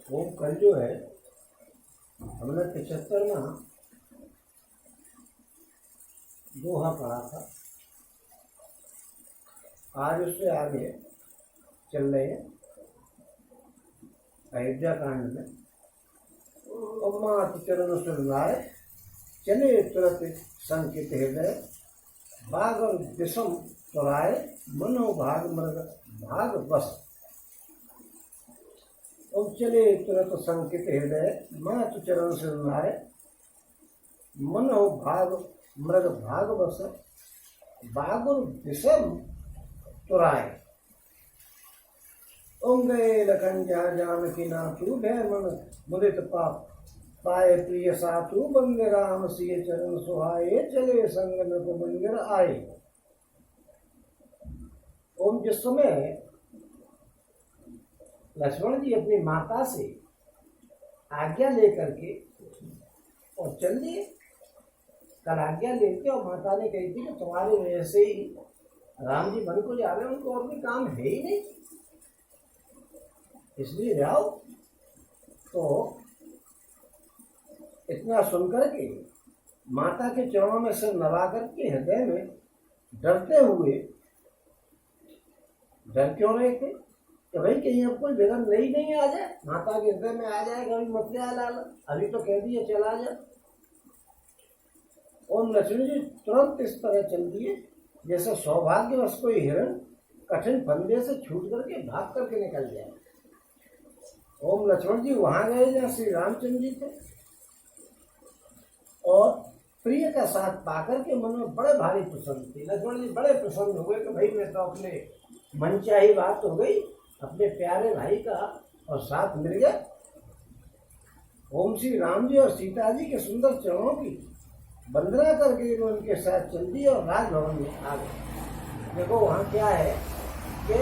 वो कल जो है हमने 75वां दोहा पढ़ा था। आज उससे आगे चल रहे हैं अयोध्या कांड में। मात चरण सुनाए चले तुरत संकित हृदय, बाग और विषम तुराए मनो भाग मृग भाग बस। और चले तुरत संकित हृदय, मात चरण सुनाए मनो भाग मृग भाग बस। बाग और विषम तुराए ओम गए लखन जहाँ जानकी नाथू, भय मन मुदित पाप पाए प्रिय साथु। बंदे राम सिय चरण सुहाए, चले संग नभ मंदिर आए। ओम जिस समय लक्ष्मण जी अपनी माता से आज्ञा लेकर के और चल दिए। कल आज्ञा लेके और माता ने कही थी कि तुम्हारे वजह से ही राम जी वन को जा रहे हैं, उनको और भी काम है ही नहीं, इसलिए जाओ। तो इतना सुनकर के माता के चरणों में सिर नवा करके हृदय में डरते हुए, डर क्यों रहे थे कि भाई कहीं अब कोई विघ्न नहीं आ जाए, माता के हृदय में आ जाए कभी मत जा लाल, अभी तो कह दिए चला जा। और लक्ष्मण जी तुरंत इस तरह चल दिए जैसे सौभाग्यवश कोई हिरण कठिन फंदे से छूट करके भाग करके निकल जाए। ओम लक्ष्मण जी वहां गए जहाँ श्री रामचंद्र जी थे और प्रिय का साथ पाकर के मन में बड़े भारी प्रसन्न थे। लक्ष्मण जी बड़े प्रसन्न हुए कि भाई मैं तो अपने मन चाही बात हो गई, अपने प्यारे भाई का और साथ मिल गया। ओम श्री राम जी और सीता जी के सुंदर चरणों की वंदना करके उनके साथ चल दी और राजभवन में आ गए। देखो वहाँ क्या है कि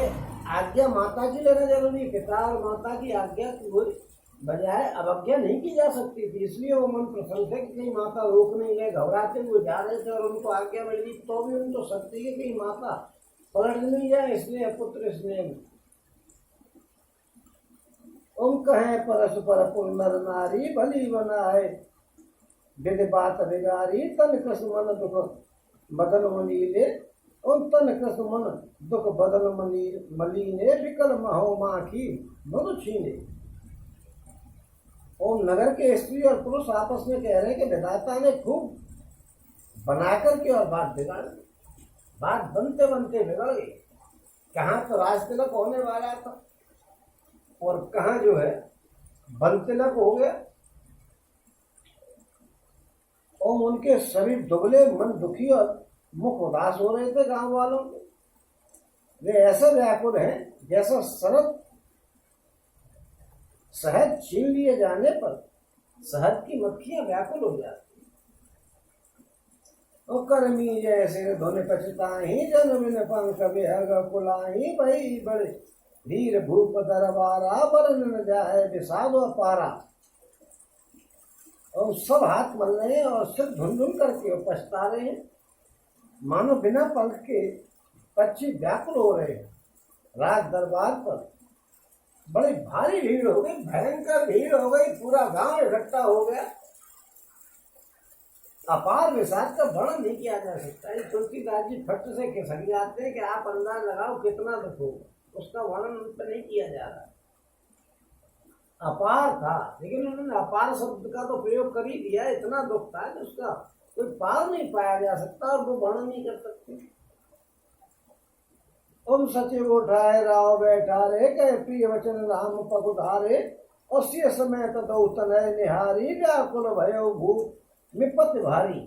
आज्ञा माता की लेना जरूरी है। पिता और माता की आज्ञा की कोई बजाय अवज्ञा नहीं की जा सकती थी, इसलिए वो मन प्रसन्न थे कि कहीं माता रोक नहीं गए। घबराते हुए जा रहे थे और उनको आज्ञा मिली तो भी उनको शक्ति है कहीं माता पलट नहीं जाए, इसलिए पुत्र स्नेह। ओम कहे परस्पर पुनर नारी, भली बनाए विधि बात बिगारी। तन कृष्ण मन दुख बदन मनीले, ओम तन कृष्ण मन दुख बदन मलीने। विकल महो माखी मधु छीने। ओम नगर के स्त्री और पुरुष आपस में कह रहे हैं कि विधाता ने खूब बनाकर के और बात बिगाड़ दी। बात बनते बनते बिगड़ गई। कहाँ तो राज तिलक होने वाला था और कहाँ जो है बन तिलक हो गया। और उनके शरीर दुबले, मन दुखी और मुख उदास हो रहे थे गांव वालों के। वे ऐसे व्याकुल हैं जैसा शहद छीन लिए जाने पर शहद की मक्खियां व्याकुल हो जाती। और कर्मी जैसे धुन पछताही, जन बिन पंख विहग कुलाही। भई बड़े धीर भूप दरबारा, बरन न जाए विषाद पारा। और सब हाथ मल रहे हैं और सिर धुन धुन करके पछता रहे हैं, मानो बिना पंख के पक्षी व्याकुल हो रहे हैं। राज दरबार पर बड़ी भारी भीड़ हो गई, भयंकर भीड़ हो गई, पूरा गांव इकट्ठा हो गया। अपार विषाद का वर्णन नहीं किया जा सकता। तुलसीदास जी फट से खिसक जाते हैं कि आप अंदाज लगाओ कितना दुख होगा, उसका वर्णन तो नहीं किया जा रहा। अपार था, लेकिन उन्होंने अपार शब्द का तो प्रयोग कर ही दिया। इतना दुख था कि उसका कोई पार नहीं पाया जा सकता और वो वर्णन नहीं कर सकते। ओम सचिव उठाए राव बैठा रे, कहे प्रिय वचन राम पग उधारे। और सी समय तदौ तनय निहारी, व्याकुल भयो भूत विपत्ति भारी।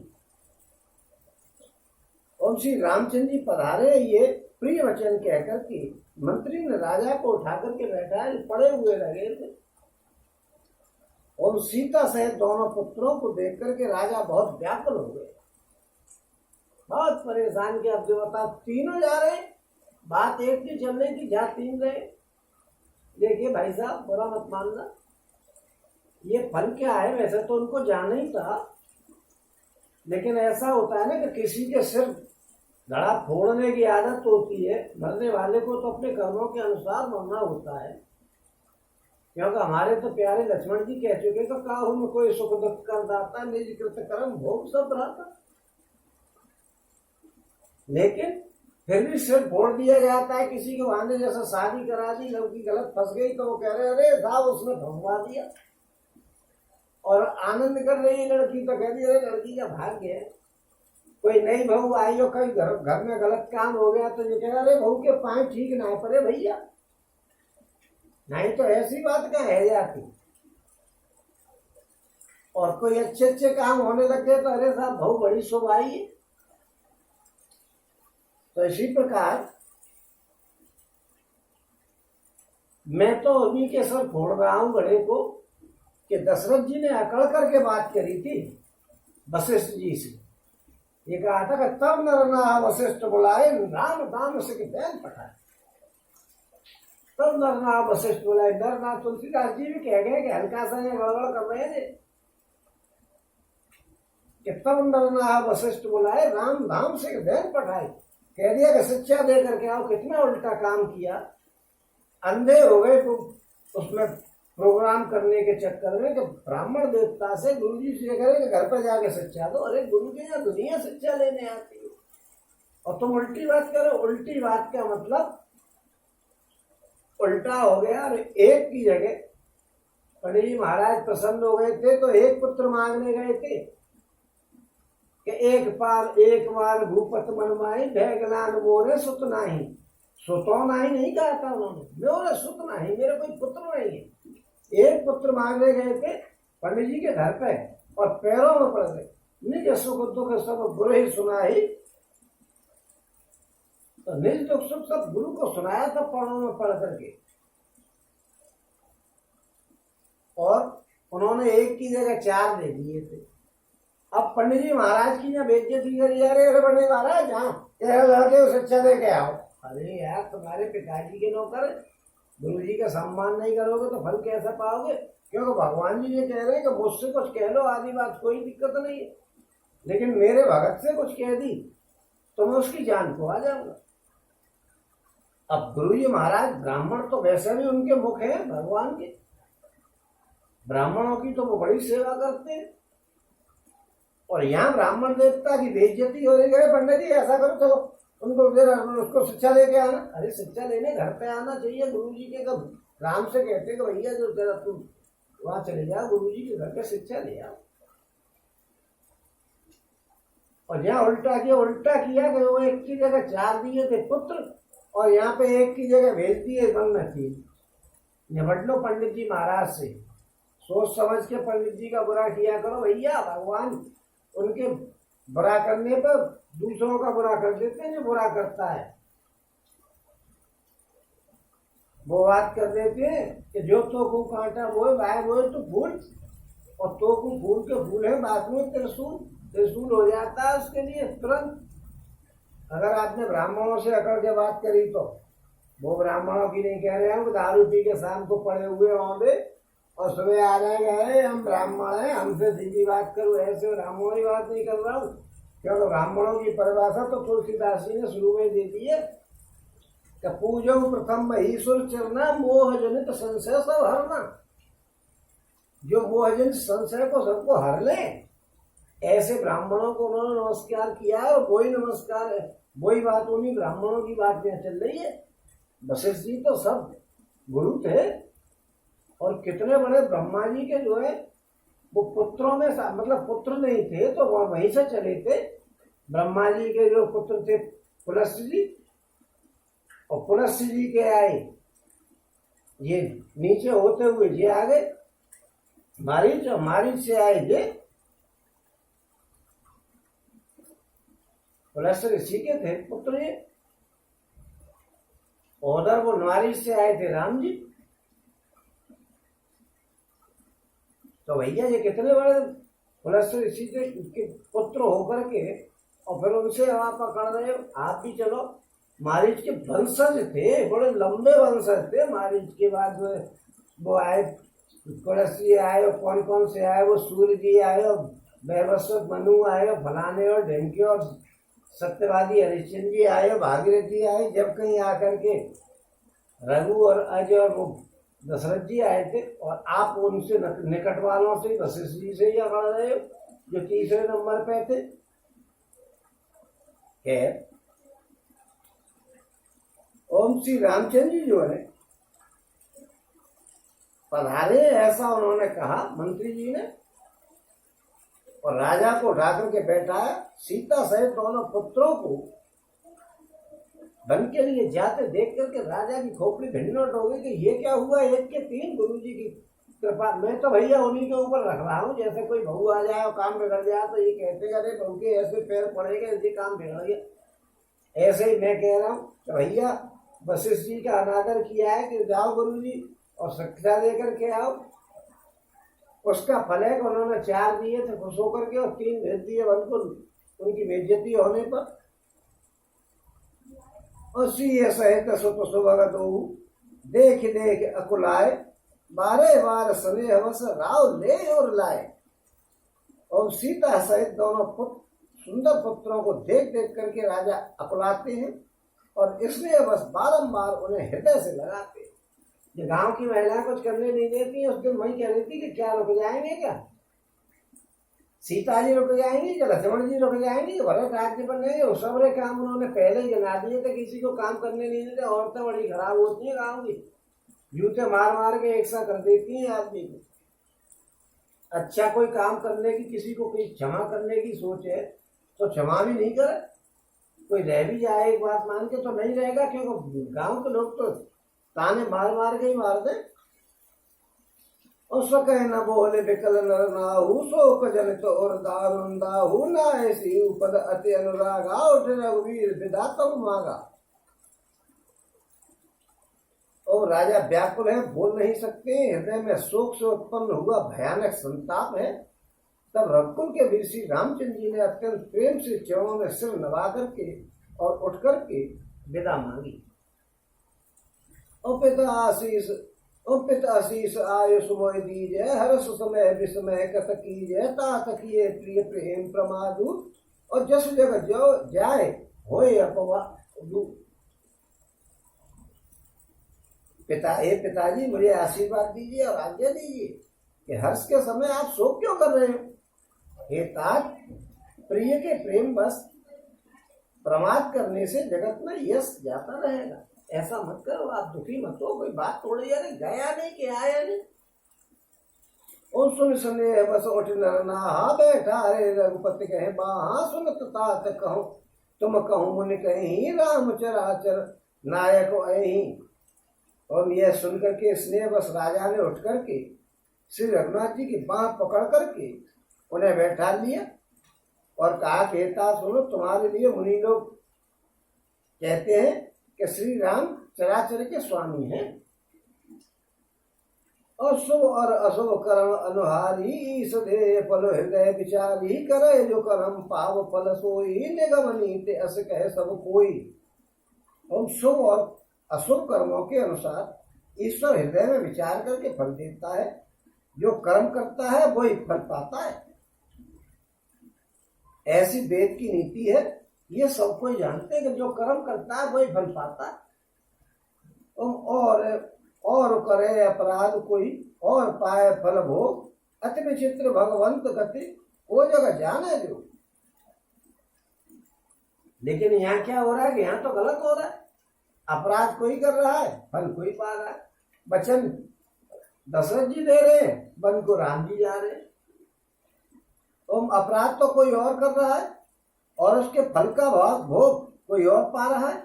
ओम श्री रामचंद्र जी पधारे, ये प्रिय वचन कहकर के मंत्री ने राजा को उठा करके बैठाया, पड़े हुए लगे थे। और सीता सहित दोनों पुत्रों को देख करके राजा बहुत व्याकुल हो गए, बहुत परेशान किया। अब जो बता तीनों जा रहे, बात एक की चल रही थी, जहाँ तीन रहे। देखिए भाई साहब बुरा मत मानना, ये फल क्या है। वैसे तो उनको जाना ही था, लेकिन ऐसा होता है ना कि किसी के सिर धड़ा फोड़ने की आदत होती है। मरने वाले को तो अपने कर्मों के अनुसार मरना होता है। क्योंकि हमारे तो प्यारे लक्ष्मण जी कह चुके तो काहू में कोई सुख दुख कर दाता, निज कृत कर्म भोग सब रहता। लेकिन फिर भी सिर फोड़ दिया जाता है। किसी को आने जैसा शादी करा दी, लड़की गलत फंस गई तो वो कह रहे अरे साहब उसने फंसवा दिया, और आनंद कर रही है लड़की तो कह दी अरे लड़की का भाग्य है। कोई नई बहू आई हो, कहीं घर में गलत काम हो गया तो ये कह रहे अरे बहू के पांव ठीक ना पड़े भैया, नहीं तो ऐसी बात क्या है जाती। और कोई अच्छे अच्छे काम होने लगे तो अरे साहब बहू बड़ी शुभ आई है। तो इसी प्रकार मैं तो उन्हीं के सर फोड़ रहा हूं बड़े को कि दशरथ जी ने अकड़ करके बात करी थी वशिष्ठ जी से। ये कहा था कि तब नर वशिष्ठ बुलाए राम दाम से बैन पठाए। तब नर वशिष्ठ बुलाए। नर तुलसीदास जी भी कह गए कि हल्का सा ये गड़बड़ कर रहे थे कि तब नर वशिष्ठ बुलाए राम धाम से बैन पठाए। कह दिया कि शिक्षा दे करके आओ। कितना उल्टा काम किया, अंधे हो गए तो उसमें प्रोग्राम करने के चक्कर में कि ब्राह्मण देवता से गुरु जी से करें कि घर पर जाके शिक्षा दो। अरे गुरु जी यहाँ दुनिया शिक्षा लेने आती है और तुम उल्टी बात करो। उल्टी बात का मतलब उल्टा हो गया। अरे एक की जगह पंडित जी महाराज प्रसन्न हो गए थे तो एक पुत्र मांगने गए थे कि एक बार भूपत मनमाई भैगलान मोरे सुत नाही। सुतो नहीं कहा था उन्होंने, मेरे सुत नहीं, मेरे कोई पुत्र नहीं है। एक पुत्र मांगने गए थे पंडित जी के घर पे और पैरों में पड़ गए। निज सुख दुख सब गुरु ही सुनाई। तो निज दुख सुख सब गुरु को सुनाया था पैरों में पड़ करके। और उन्होंने एक की जगह 4 दे दिए थे। अब पंडित जी महाराज की यहाँ बेइज्जती करी जा रहे पंडित महाराज जहाँ लड़के को शिक्षा दे के आओ। अरे यार तुम्हारे पिताजी के नौकर, गुरु जी का सम्मान नहीं करोगे तो फल कैसा पाओगे। क्योंकि भगवान जी ये कह रहे हैं कि मुझसे कुछ कह लो, आदि बात कोई दिक्कत नहीं है, लेकिन मेरे भगत से कुछ कह दी तो मैं उसकी जान को आ जाऊंगा। अब गुरु जी महाराज ब्राह्मण तो वैसे भी उनके मुख है भगवान के, ब्राह्मणों की तो वो बड़ी सेवा करते हैं। और यहाँ ब्राह्मण देवता की बेइज्जती हो रही है। पंडित जी ऐसा करो चलो उनको उसको शिक्षा लेके आना। अरे शिक्षा लेने घर पे आना चाहिए गुरु जी के। कब राम से कहते कि भैया जो तेरा तुम वहां चले जाओ गुरु जी के घर पे शिक्षा ले आओ। और यहाँ उल्टा किया कि वो एक की जगह 4 दिए थे पुत्र और यहाँ पे एक की जगह भेज दिए बंद थी। निपट लो पंडित जी महाराज से, सोच समझ के पंडित जी का बुरा किया करो भैया। भगवान उनके बुरा करने पर दूसरों का बुरा कर देते हैं। जो बुरा करता है वो बात कर देते हैं कि जो तो को कांटा वो भाई वो तो फूल, और तो को फूल के फूल है बात में त्रिशूल हो जाता है उसके लिए तुरंत। अगर आपने ब्राह्मणों से अकड़ के बात करी तो वो ब्राह्मणों की नहीं कह रहे हैं, दारू पी के शाम को पड़े हुए होंगे और सुबह आ रहे हम ब्राह्मण हैं हमसे सीधी बात करो। ऐसे ब्राह्मणों की बात नहीं कर रहा हूँ, क्योंकि ब्राह्मणों की परिभाषा तो तुलसीदास जी ने शुरू में दे दी है कि पूजो प्रथम ईश्वर चरना मोह जनित संशय सब हरना। जो मोह जनित संशय को सबको हर ले, ऐसे ब्राह्मणों को उन्होंने नमस्कार किया है। और वही नमस्कार है, वही बात उन्हीं ब्राह्मणों की बात यहाँ चल रही है। वशिष्ठ जी तो सब गुरु थे और कितने बड़े ब्रह्मा जी के जो है वो पुत्रों में मतलब पुत्र नहीं थे तो वह वहीं से चले थे। ब्रह्मा जी के जो पुत्र थे पुलस्त्य जी, और पुलस्त्य जी के आए ये नीचे होते हुए ये आ गए मारीच, और मारीच से आए ये पुलस्त्य ऋषि के थे पुत्र ये, उधर वो मारीच से आए थे राम जी। तो भैया ये कितने बड़े पुलस्त्य ऋषि के पुत्र होकर के और फिर उनसे आप पकड़ रहे हो। आप भी चलो मारीच के वंशज थे, बड़े लंबे वंशज थे। मारीच के बाद वो आए पुलस्त्य आए, और कौन कौन से आए, वो सूर्य जी आए, और वैवस्वत मनु आए, फलाने और ढेमके और सत्यवादी हरिश्चंद्र जी आए, भागीरथी आए। जब कहीं आकर के रघु और अज और वो दशरथ जी आए थे और आप उनसे निकट वालों से वशिष्ठ जी से ही अकड़ रहे हो जो तीसरे नंबर पे थे। खैर, ओम श्री रामचंद्र जी जो है पधारे, ऐसा उन्होंने कहा मंत्री जी ने, और राजा को उठा करके बैठाया। सीता सहित दोनों पुत्रों को वन के लिए जाते देख करके राजा की खोपड़ी भिन्नट हो गई कि ये क्या हुआ, एक के तीन, गुरु जी की कृपा। मैं तो भैया उन्हीं के ऊपर रख रहा हूँ, जैसे कोई बहू आ जाए और काम बिगड़ जाए तो ये कहते अरे बहू के ऐसे पैर पड़ेगा, ये काम बिगड़ गया। ऐसे ही मैं कह रहा हूँ तो भैया वशिष्ठ जी का अनादर किया है कि जाओ गुरु जी और शिक्षा लेकर के आओ। उसका फल है कि उन्होंने 4 दिए थे खुश होकर के और 3 भेज दिए उनको उनकी बेइज्जती होने पर। सहित सुप सुभगत देख देख अकुलाए, बारे बार स्नेह वश राव ले और लाए। और सीता सहित दोनों सुंदर पुत्रों को देख देख करके राजा अकुलाते हैं और इसलिए बस बारंबार उन्हें हृदय से लगाते हैं। ये गांव की महिलाएं कुछ करने नहीं देती हैं। उस दिन वही कह रही थी कि क्या रुक जाएंगे, क्या सीता जी रुक जाएंगी, क्या लक्ष्मण जी रुक जाएंगी, भरत राज्य बनेंगे। वो सारे काम उन्होंने पहले ही गिना दिए थे, किसी को काम करने नहीं देते। औरतें बड़ी खराब होती हैं गाँव की, जूते मार मार के एक सा कर देती हैं आदमी को। अच्छा कोई काम करने की, किसी को कोई क्षमा करने की सोच है तो क्षमा भी नहीं करे। कोई रह भी जाए एक बात मान के तो नहीं रहेगा, क्योंकि गांव के लोग तो ताने मार मार के ही मार दे। उस कह न बोले विकल नर नाहू, शोक जनित और दारुण दाहू, ना ऐसी उपद अति अनुरागा, उठ रघुवीर विदा तब मांगा। और राजा व्याकुल है, बोल नहीं सकते, हृदय में शोक से उत्पन्न हुआ भयानक संताप है। तब रघुकुल के वीर श्री रामचंद्र जी ने अत्यंत प्रेम से चरणों में सिर नवा करके और उठ करके विदा मांगी। पिता आशीष आयुष मोय दीजय, हर्ष समय विस्मय कत कीजय, तात किए प्रिय प्रेम प्रमादु, और जस जग जो जाए होय अपवादु। पिताजी मुझे आशीर्वाद दीजिए और आज्ञा दीजिए कि हर्ष के समय आप शोक क्यों कर रहे हो। हे तात, प्रिय के प्रेम बस प्रमाद करने से जगत में यश जाता रहेगा। ऐसा मत करो, आप दुखी मत हो। कोई बात थोड़ी यार गया नहीं कि आया नहीं। और सुन सुने बस उठ नरना बैठा रे रघुपति कहे बाहा, सुनत तात कहूँ तुम कहूँ मुनि कहीं, राम चराचर नायक अहीं। और यह सुनकर के स्नेह बस राजा ने उठ करके श्री रघुनाथ जी की बाह पकड़ करके उन्हें बैठा लिया और कहा कहता सुनो, तुम्हारे लिए मुनि लोग कहते हैं कि श्री राम चराचर के स्वामी हैं और शुभ और अशुभ कर्म अनुहारी, ईश दे फल हृदय विचारी, करे जो कर्म पाव फल सोई, निगम नीति अस कहे सब कोई। और शुभ और अशुभ कर्मों के अनुसार ईश्वर हृदय में विचार करके फल देता है। जो कर्म करता है वही फल पाता है, ऐसी वेद की नीति है। ये सब कोई जानते हैं कि जो कर्म करता है वही फल पाता है। और करे अपराध कोई और पाए फल भोग, अति विचित्र भगवंत गति वो जगह जाने जो। लेकिन यहाँ क्या हो रहा है कि यहाँ तो गलत हो रहा है। अपराध कोई कर रहा है, फल कोई पा रहा है। वचन दशरथ जी दे रहे हैं, वन को राम जी जा रहे हैं। अपराध तो कोई और कर रहा है और उसके फल का भोग कोई और पा रहा है।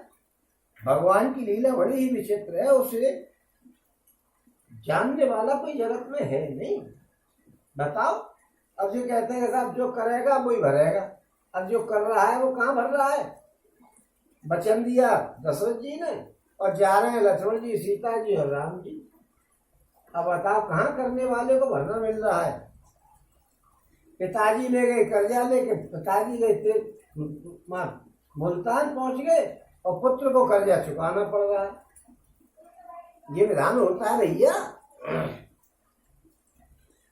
भगवान की लीला बड़ी ही विचित्र है, उसे जानने वाला कोई जगत में है नहीं। बताओ, अब जो कहते हैं साहब जो करेगा वही भरेगा, अब जो कर रहा है वो कहाँ भर रहा है। वचन दिया दशरथ जी ने और जा रहे हैं लक्ष्मण जी, सीता जी और राम जी। अब बताओ कहाँ करने वाले को भरना मिल रहा है। पिताजी ले गए कर्जा लेके, पिताजी गए मुल्तान पहुंच गए और पुत्र को कर्जा चुकाना पड़ रहा है। ये विधान होता है भैया।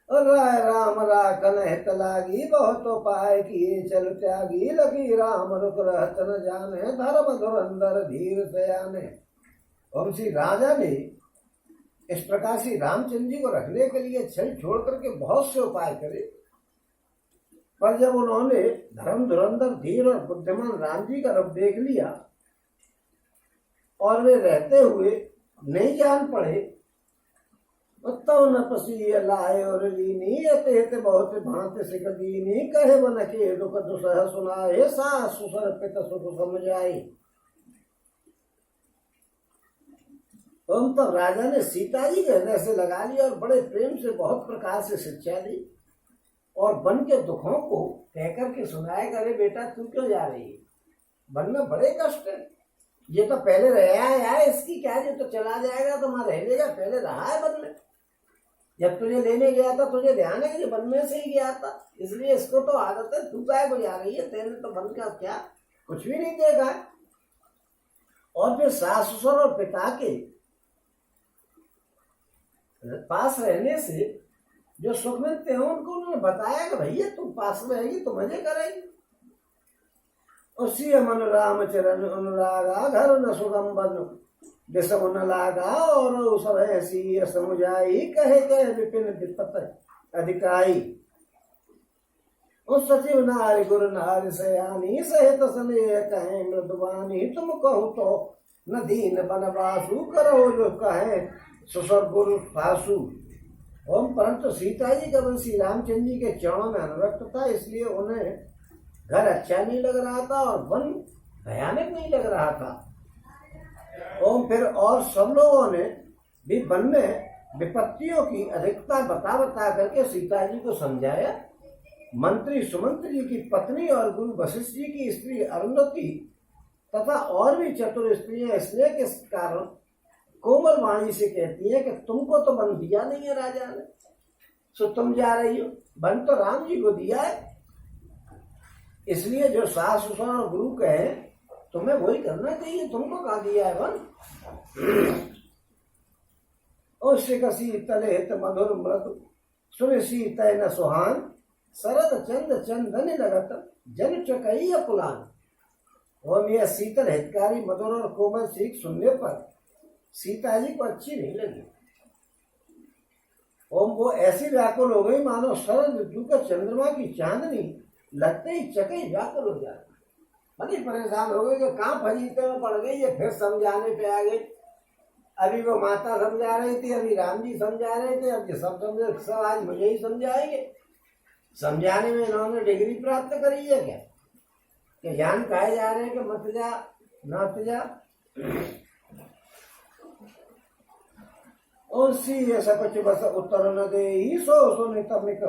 राम राखन हित लागी, बहुत उपाय किए चल त्यागी, लगी राम रुक रहत न जाने, धर्म धुरंधर धीर से आने। और श्री राजा ने इस प्रकार से रामचंद्र जी को रखने के लिए छल छोड़ करके बहुत से उपाय करे, पर जब उन्होंने धर्म धुरंधर धीर और बुद्धिमान राम जी का रूप देख लिया और वे रहते हुए नहीं जान पड़े, तब न पसी लाए और लीनी अत बहुत भांति सिख दीनी कहे बन के दुख दुसह सुनाए सास सुसर पित सुख समझ आई। तब राजा ने सीता जी के हृदय से लगा लिया और बड़े प्रेम से बहुत प्रकार से शिक्षा दी और वन के दुखों को कहकर के सुनाया, करे बेटा तू क्यों जा रही है, वन में बड़े कष्ट है, ये तो पहले रहा है, इसकी क्या, ये तो चला जाएगा तो वहां रह लेगा, पहले रहा है वन में, जब तुझे लेने गया था तुझे ध्यान है कि वन में से ही गया था, इसलिए इसको तो आदत है, तू काय को जा रही है, तेने तो वन का क्या कुछ भी नहीं देखा है। और फिर सास ससुर और पिता के पास रहने से जो सुख मिलते हैं उनको उन्होंने बताया कि भैया तुम पास रहेगी तो मजे करेगी। उसी मन राम चरण अनुरागा घर न सुगम बन विषम न लागा और सब ऐसी समुझाई कहे कहे विपिन विपत अधिकाई। उस सचिव नारी गुरु नारी सयानी सहित स्नेह कहे मृदवानी तुम कहो तो न दीन बनवासु करो जो कहे ससुर गुरु फासु। ओम परंतु सीता जी का वंशी रामचंद्र जी के चरणों में अनुरक्त था, इसलिए उन्हें घर अच्छा नहीं लग रहा था और वन भयानक नहीं लग रहा था। ओम फिर और सब लोगों ने भी वन में विपत्तियों की अधिकता बता बता करके सीता जी को समझाया। मंत्री सुमंत्री जी की पत्नी और गुरु वशिष्ठ जी की स्त्री अरुंधति तथा और भी चतुर स्त्रियां स्नेह के कारण कोमल वाणी से कहती है कि तुमको तो वन दिया नहीं है राजा ने, सो तुम जा रही हो, वन तो राम जी को दिया है, इसलिए जो सास ससुर और गुरु कहे तुम्हें वही करना चाहिए, तुमको कहा दिया है वन। शीतल हित मधुर मृदु सुन शीत न सुहान शरद चंद चंदन लगत जन चकई पुलान। ओम यह शीतल हितकारी मधुर और कोमल सीख सुनने पर सीता जी को अच्छी नहीं लगी। ओम वो ऐसी व्याकुल हो गई मानो शरद ऋतु का चंद्रमा की चांदनी लगते ही चकई व्याकुल हो जाती, बड़ी परेशान हो गई कि कहाँ फजीते में पड़ गई है, फिर समझाने पे आ गई। अभी वो माता समझा रही थी, अभी राम जी समझा रहे थे, अब सब समझे, सब आज मुझे ही समझाएंगे। समझाने में इन्होंने डिग्री प्राप्त करी है क्या, कि ज्ञान कहे जा रहे हैं कि मत जा नत जा। और सी ऐसा कुछ बस उत्तर न दे ही सो सुन तमिक,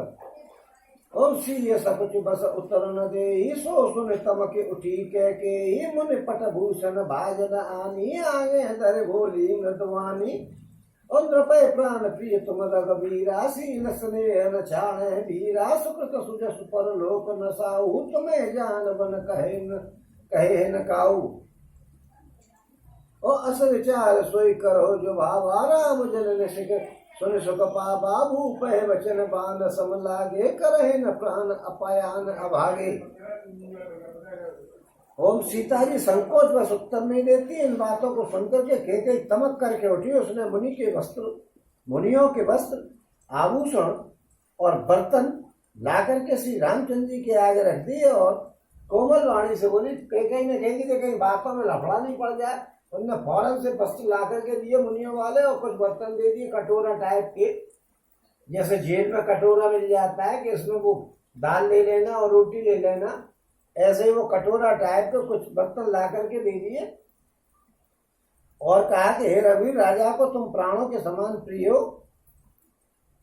और सी ऐसा कुछ बस उत्तर न दे ही सो सुन तमके उठी कह के ही मुनि पट भूषण भाजन आनी आगे धर भोली मृदवानी। और नृपय प्राण प्रिय तुम रघुवीरा सीन स्नेह न छाण वीरा सुकृत सुजस पर लोक न साहू तुम्हें जान बन कहे न काऊ। ओ अस विचार सोई करो जो भावा राम जन शिख सुन सुख पावा भूप वचन बान सम लागे करहे न प्राण अपायान अभागे। ओम सीता जी संकोच बस उत्तर नहीं देती, इन बातों को सुनकर के कहते तमक करके उठी। उसने मुनियों के वस्त्र आभूषण और बर्तन ला करके श्री रामचंद्र जी के आगे रख दिए और कोमल वाणी से बोली, कहीं न कहीं बातों में लफड़ा नहीं पड़ जाए। उनने फौरन से वस्त्र ला करके दिए मुनियों वाले और कुछ बर्तन दे दिए कटोरा टाइप के, जैसे जेल में कटोरा मिल जाता है कि इसमें वो दाल ले लेना और रोटी ले लेना, ऐसे ही वो कटोरा टाइप के कुछ बर्तन ला करके दे दिए और कहा कि हे रघुवीर राजा को तुम प्राणों के समान प्रिय हो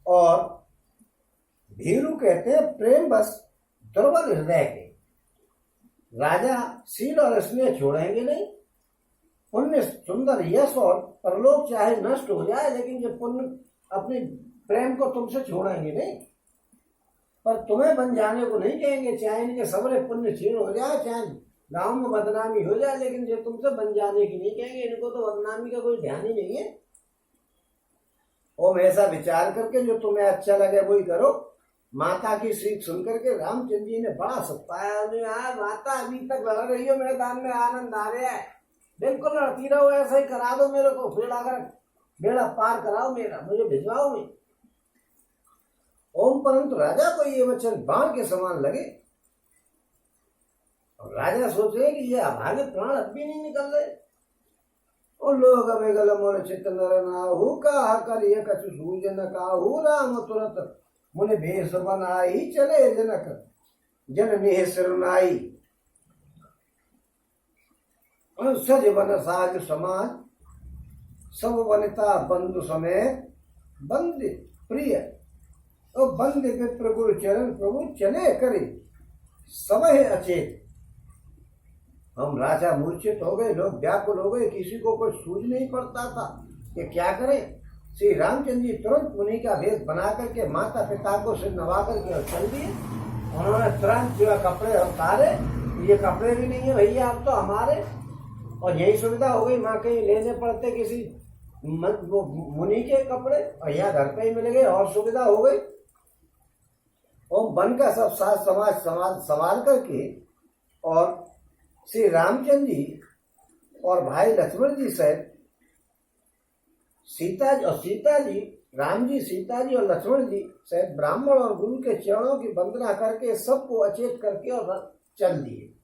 और भीरु कहते हैं प्रेम बस दुर्बल हृदय के। राजा शील और स्नेह छोड़ेंगे नहीं, पुण्य सुंदर यश और परलोक चाहे नष्ट हो जाए लेकिन ये पुण्य अपने प्रेम को तुमसे छोड़ेंगे नहीं, पर तुम्हें बन जाने को नहीं कहेंगे। चाहे इनके सबरे पुण्य क्षीण हो जाए, चाहे गांव में बदनामी हो जाए, लेकिन ये तुमसे बन जाने की नहीं कहेंगे। इनको तो बदनामी का कोई ध्यान ही नहीं है। ओम ऐसा विचार करके जो तुम्हें अच्छा लगे वही करो। माता की सीख सुनकर के रामचंद्र जी ने बड़ा सत्ताया, माता अभी तक लड़ रही हो, मैदान में आनंद आ रहा है, बिल्कुल लड़ती रहो, ऐसा ही करा दो मेरे को, फिर अगर बेड़ा पार कराओ मेरा, मुझे भिजवाओ में। ओम परंतु राजा को ये वचन बाण के समान लगे और राजा सोच रहे कि ये अभागे प्राण अब भी नहीं निकल रहे। और लोग अबे गल मोर चित नर नाहु कहा कर ये कछु सूझ न काहू राम तुरंत मुनि भेष बनाई चले जनक जन नेह सिरनाई। और सज बन साज समाज सब वनिता बंधु समेत बंद प्रिय और बंद विप्र गुरु चरण प्रभु चले करे सब अचेत। हम राजा मूर्छित हो गए, लोग व्याकुल हो गए, किसी को कुछ सूझ नहीं पड़ता था कि क्या करें। श्री रामचंद्र जी तुरंत मुनि का भेष बना करके माता पिता को सिर नवा करके और चल दिए। उन्होंने तुरंत जो कपड़े उतारे, ये कपड़े भी नहीं है भैया अब तो हमारे, और यही सुविधा हो गई, माँ कहीं लेने पड़ते किसी मुनि के कपड़े और यहाँ घर पे ही मिल गए और सुविधा हो गई। और वन का सब साज समाज संभाल करके और श्री रामचंद्र जी और भाई लक्ष्मण जी सहित सीता जी राम जी, सीता जी और लक्ष्मण जी सहित ब्राह्मण और गुरु के चरणों की वंदना करके सबको अचेत करके और चल दिए।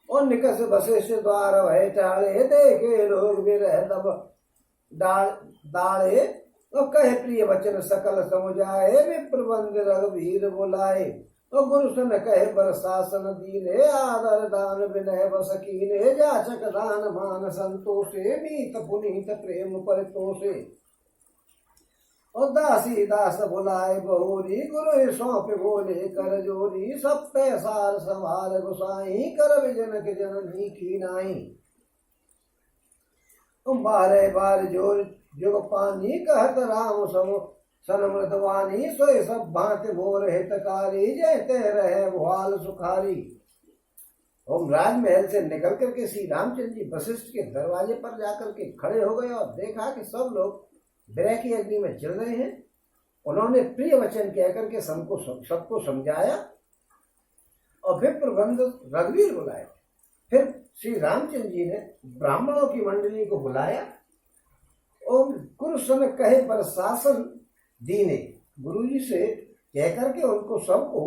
और निकट वशिष्ठ द्वार भय टाले देखे लोग विरह तब डाले और कहे प्रिय वचन सकल समुझाए विप्र बंद रघुवीर बुलाए। और गुरु सन कहे बरसासन दीने आदर दान विनय बसकीने जाचक दान मान संतोषे मीत पुनीत प्रेम परितोषे। और दासी दास बुलाए बहोरी गुरु सौंप बोले कर जोरी सब पैसार संभाल गुसाई कर जनक जननी की नाई। तुम बारे बार जोर जुग पानी कहत राम सम सनमृतवानी सोए सब भांति मोर हितकारी जयते रहे भुआल सुखारी। और राजमहल से निकल करके श्री रामचंद्र जी वशिष्ठ के दरवाजे पर जाकर के खड़े हो गए और देखा कि सब लोग विरह की अग्नि में जल रहे हैं। उन्होंने प्रिय वचन कहकर के सबको समझाया और विप्र बंद रघुवीर बुलाए। फिर श्री रामचंद्र जी ने ब्राह्मणों की मंडली को बुलाया और गुरु सन कहे पर शासन दीने, गुरु जी से कहकर के उनको सबको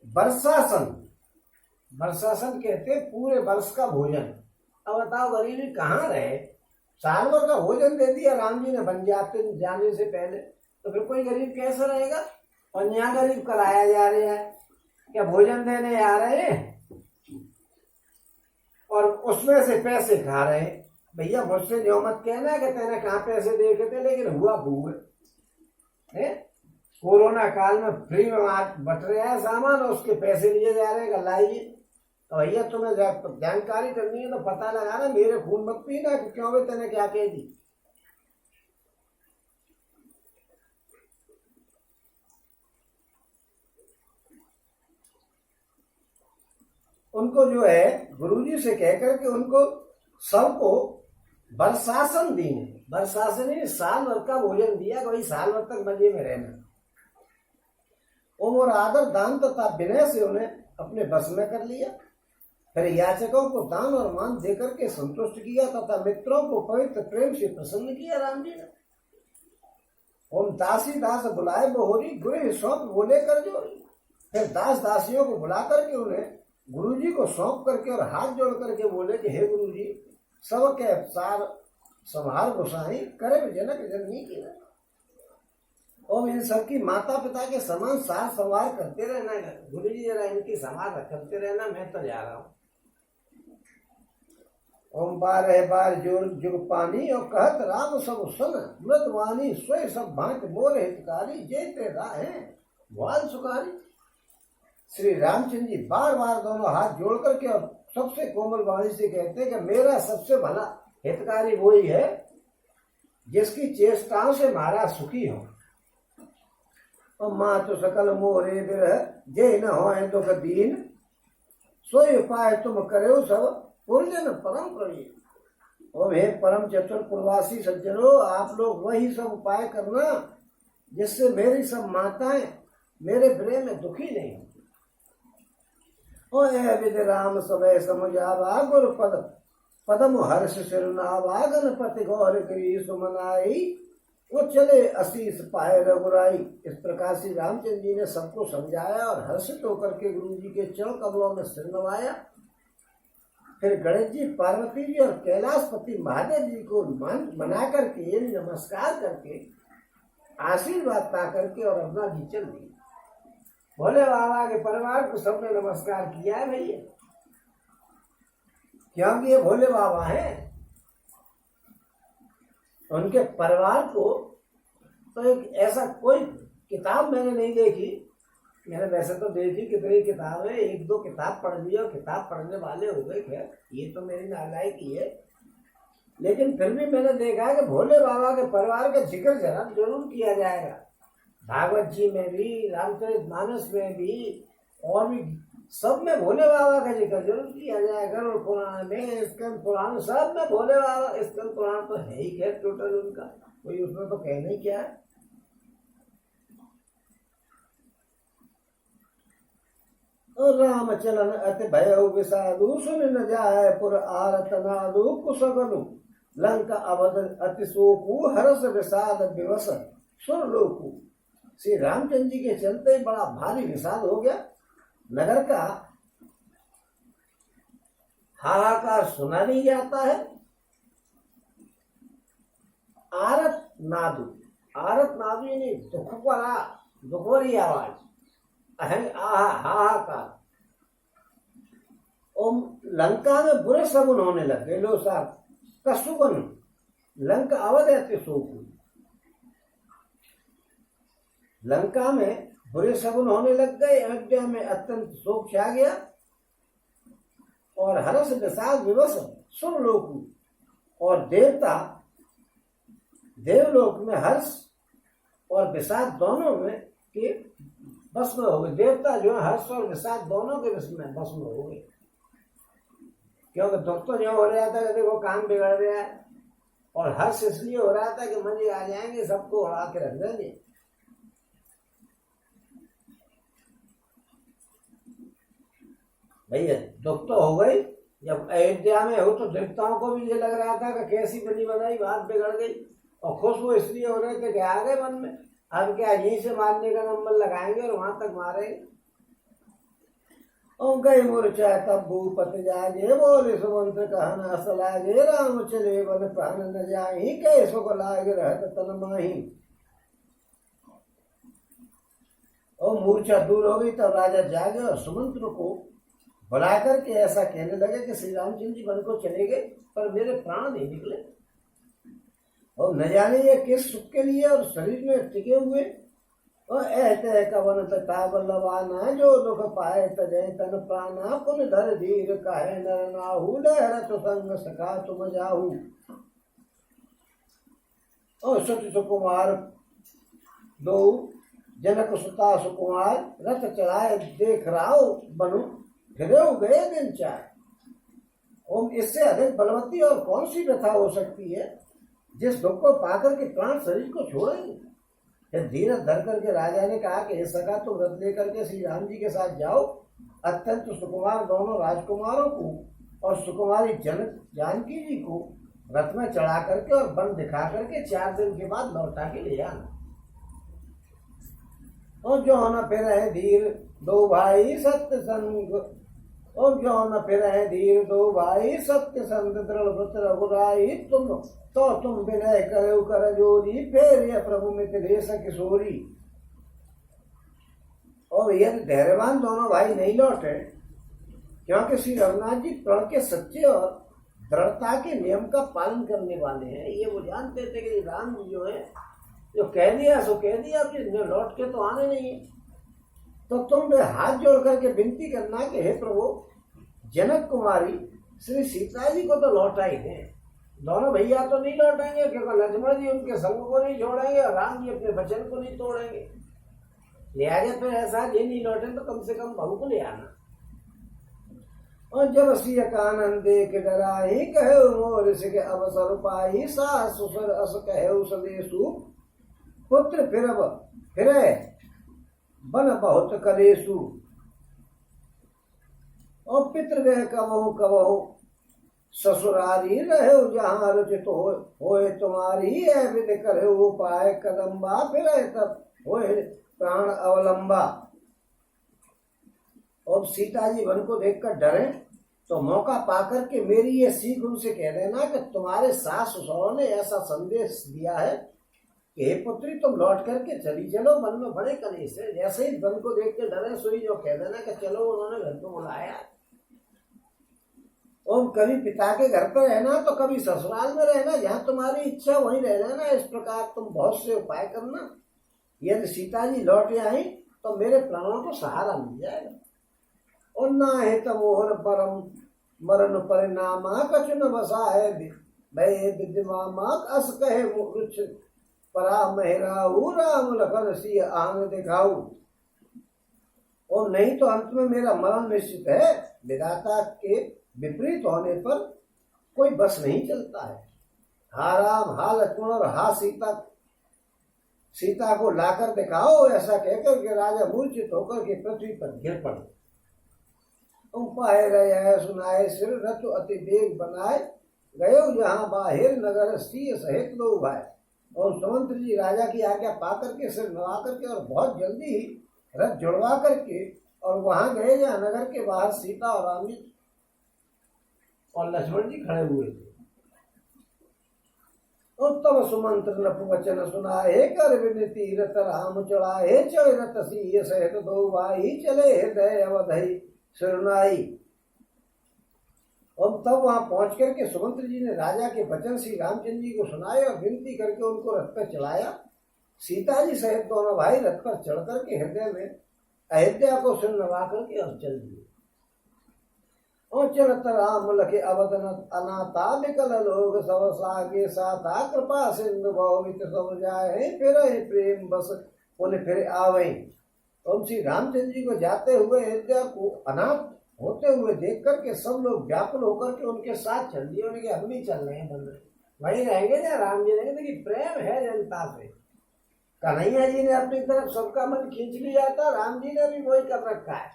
वर्षासन, वर्षासन कहते पूरे वर्ष का भोजन। अब बताओ गरीबी कहाँ रहे, साल भर का भोजन दे दिया राम जी ने बन जाने से पहले, तो फिर कोई गरीब कैसा रहेगा। और यहाँ गरीब कराया जा रहा है, क्या भोजन देने आ रहे हैं और उसमें से पैसे खा रहे हैं। भैया मुझसे जो मत कहना कि तेने कहाँ पैसे देखे थे, लेकिन हुआ भूल है। कोरोना काल में फ्री में बट रहा है सामान और उसके पैसे लिए जा रहे हैं लाइए। तो भैया तुम्हें जानकारी करनी है तो पता लगाना, मेरे खून मत पीना कि क्यों भाई तेने क्या कह दी। उनको जो है गुरुजी से कहकर के उनको सबको वर्षासन दी, वर्षासन ही साल भर का भोजन दिया कि भाई साल भर तक मजे में रहना। और आदर दान तथा विनय से उन्हें अपने बस में कर लिया। फिर याचकों को दान और मान देकर के संतुष्ट किया तथा मित्रों को पवित्र प्रेम से प्रसन्न किया राम जी ने। ओम दासी दास बुलाए बहोरी गुरु सौंप बोले कर जोड़ी। फिर दास दासियों को बुला करके उन्हें गुरुजी को सौंप करके और हाथ जोड़ करके बोले कि हे गुरुजी, सबके सार संहार गोसाई करे जनक जननी की। और इन सबकी माता पिता के समान सार संवार करते रहना है। गुरुजी जरा इनकी संवार करते रहना, मैं तो जा रहा हूँ। ओम बार जोर जुग पानी और कहत राम सब सन मृतवानी स्वयं सब भांत मोर हितकारी जयते राहे वाल सुकारी। श्री रामचंद्र जी बार बार दोनों हाथ जोड़ करके और सबसे कोमल वाणी से कहते हैं कि मेरा सबसे भला हितकारी वही है जिसकी चेष्टाओं से महाराज सुखी हो। और माँ तो सकल मोरे बिरह जे न हो दुख दीन सोई उपाय तुम करे सब पूर्जन परम प्रवीण। और हे परम चतुर प्रवासी सज्जनों, आप लोग वही सब उपाय करना जिससे मेरी सब माताएं मेरे विरह में दुखी नहीं हो। विद राम समय समुझावा गुरु पद पदम हर्ष सिरनावा गणपति गौर करी सुमनाई, वो चले असीस पाए रघुराई। इस प्रकार से रामचंद्र जी ने सबको समझाया और हर्षित होकर के गुरु जी के चरण कमलों में सिर नवाया। फिर गणेश जी, पार्वती जी और कैलाशपति महादेव जी को मना करके नमस्कार करके आशीर्वाद पा करके और अपना जी चल दिए। भोले बाबा के परिवार को सबने नमस्कार किया है भैया, क्योंकि ये भोले बाबा हैं। उनके परिवार को तो एक ऐसा कोई किताब मैंने नहीं देखी, मैंने वैसे तो देखी कितनी किताब है, एक दो किताब पढ़ ली और किताब पढ़ने वाले हो गए। खैर ये तो मेरी नालायकी है, लेकिन फिर भी मैंने देखा कि भोले बाबा के परिवार का जिक्र जरूर किया जाएगा। भागवत जी में भी, रामचरितमानस में भी, और भी सब में भोले बाबा का जिक्र जरूर किया जाएगा। गरुड़ पुराण में, स्कंद पुराण, सब में भोले बाबा। स्कंद पुराण तो है ही खैर टोटल उनका, कोई उसमें तो कहना ही क्या है। और राम चलन अति भय विषादु, सुन न जाय पुर आरत नादु, कुशगनु लंका अवध अति शोकु, हर्ष विषाद विवश सुर लोकु। श्री रामचंद्र जी के चलते बड़ा भारी विषाद हो गया। नगर का हाहाकार सुना नहीं जाता है। आरत नादु, आरत नादु यानी दुख भरी आवाज, हाहाकार। और लंका में बुरे सगुन होने लगे। लो साहब कसुगन लंका अवध ऐसे शोक, लंका में बुरे सगुन होने लग गए। अयोध्या में अत्यंत शोक छा गया। और हर्ष विषाद विवश सुर लोकु, और देवता देवलोक में हर्ष और विषाद दोनों में के बस में हो गए। देवता जो है हर्ष और विषाद दोनों के बस में हो गए, क्योंकि दुख तो जो हो रहा था कि देखो काम बिगड़ रहा है, और हर्ष इसलिए हो रहा था कि मजे आ जाएंगे, सबको उड़ा के रख देंगे। भैया दुख तो हो गई। जब अयोध्या में हो तो देवताओं को भी ये लग रहा था कि कैसी बनी बनाई बात बिगड़ गई, और खुश वो इसलिए हो रहे थे कि आ गए मन में, अब क्या यहीं से मारने का नंबर लगाएंगे और वहां तक मारेंगे। और गए मूर्छा तब भूपति जागे, बोले सुमंत्र कहना सलागे, राम चले बन प्राण न जाही, कैसो को लाग रहत तन माही। और मूर्छा दूर हो गई तब राजा जागे और सुमंत्र को बुला करके ऐसा कहने लगे कि श्री रामचंद्र जी वन को चले गए पर मेरे प्राण नहीं निकले, और न जाने ये किस सुख के लिए और शरीर में टिके हुए। और ऐसे कवन तथा बल्लवाना, जो दुख पाए तजय तन प्राणा, पुन धर धीर काहे नर नाहु, लहरत संग सखा तुम जाहू। और सत्य सुकुमार दो जनक सुता सुकुमार, रथ चढ़ाए देख राव बनु, फिरे गए दिन चार। ओम, इससे अधिक बलवती और कौन सी व्यथा हो सकती है, जिस दुख को पाकर के प्राण शरीर को छोड़ेंगे। फिर धीरज धर करके राजा ने कहा कि हे सखा, तुम रथ लेकर के श्री राम जी के साथ जाओ। अत्यंत सुकुमार दोनों राजकुमारों को और सुकुमारी जानकी जी को रथ में चढ़ा करके और वन दिखा करके 4 दिन के बाद लौटा के ले आना। और जो न फिर है धीर दो भाई सत्य संग, और जो न फिर है धीर दो भाई सत्य संग, दृढ़ व्रत रघुराई, तुम विनय करो कर जोरी, फिर यह प्रभु मिथिलेश किशोरी। और यदि धैर्यवान दोनों भाई नहीं लौटे, क्योंकि श्री रघुनाथ जी प्रण के सच्चे और दृढ़ता के नियम का पालन करने वाले हैं, ये वो जानते थे कि राम जी जो है, जो कह दिया सो कह दिया, लौट के तो आने नहीं है। तो तुम हाथ जोड़ करके विनती करना कि हे प्रभु, जनक कुमारी श्री सीता जी को तो लौटाई है, दोनों भैया तो नहीं लौटाएंगे, क्योंकि लक्ष्मण जी उनके संग को नहीं छोड़ेंगे और राम जी अपने वचन को नहीं तोड़ेंगे। लिहाजा तो ऐसा ये नहीं लौटे तो कम से कम बहू को ले आना। और जब सिय कानन देख डराही, कहे मोर के अवसर पाई, सास ससुर अस कहे सलेसु, पुत्र फिरे बन बहुत कलेसु। और पितृगृह कबहु कबहु ससुरारी रहे जहाँ रुचित होए तुम्हारी है विद करे उपाय कदम्बा फिर तब होए प्राण अवलंबा। और सीता जी वन को देखकर डरे तो मौका पाकर के मेरी ये सीख उनसे कह देना कि तुम्हारे सास ससुरों ने ऐसा संदेश दिया है कि हे पुत्री तुम लौट करके चली चलो, वन में बड़े कलेश है। जैसे ही वन को देख के डरे सोई जो कह देना कि चलो, उन्होंने घर को बुलाया। और कभी पिता के घर पर रहना तो कभी ससुराल में रहना, जहाँ तुम्हारी इच्छा वहीं रह जाना। इस प्रकार तुम बहुत से उपाय करना, यदि सीता जी लौट आई तो मेरे प्राणों को सहारा मिल जाएगा। और ना है तमोहर परम मरण परिणामा कछु न बसा है भय विद्यमामा अस कहे मुछ परा मेहराऊ राम लखन सिंह आंग दिखाऊ। और नहीं तो अंत में मेरा मरण निश्चित है। विधाता के विपरीत होने पर कोई बस नहीं चलता है। हा राम, हा लक्ष्मण और हा सीता, सीता को लाकर दिखाओ, ऐसा कहकर के राजा मूर्छित होकर के पृथ्वी पर गिर पड़े। पाए गए सुनाए सिर रथ अति वेग बनाए गयो जहाँ बाहिर नगर सिंह सहित लो भाई। और सुमंत्र जी राजा की आज्ञा पा करके सिर नवा करके और बहुत जल्दी ही रथ जुड़वा करके और वहां गए जहाँ नगर के बाहर सीता और राम जी और लक्ष्मण जी खड़े हुए थे। उत्तम सुमंत्र नप वचन सुनाए कर विनती रथ राम चढ़ाए चढ़ रथ सिंह सहित दो भाई चले हृदय अवधई सुरनाई। और तब वहां पहुंच करके सुमंत्र जी ने राजा के वचन श्री रामचंद्र जी को सुनाए और विनती करके उनको रथ पर चलाया। सीता जी सहित दोनों भाई रथ पर चढ़ करके हृदय में अयोध्या को सुन नवा करके और चल दिए। और चलत राम लखे अवदन अनाथा विकल लोग सब सागे साथा कृपा सिंधु भवित सब जाए फिर प्रेम बस उन्हें फिर आवे। और श्री रामचंद्र जी को जाते हुए अयोध्या को अनाथ होते हुए देख करके सब लोग व्याकुल होकर के उनके साथ चल दिए। उनके हम भी चल रहे हैं, बन रहे वहीं रहेंगे ना। राम जी रहेंगे, देखिए प्रेम है जनता से। कन्हैया जी ने अपनी तरफ सबका मन खींच लिया था, राम जी ने भी वही कर रखा है,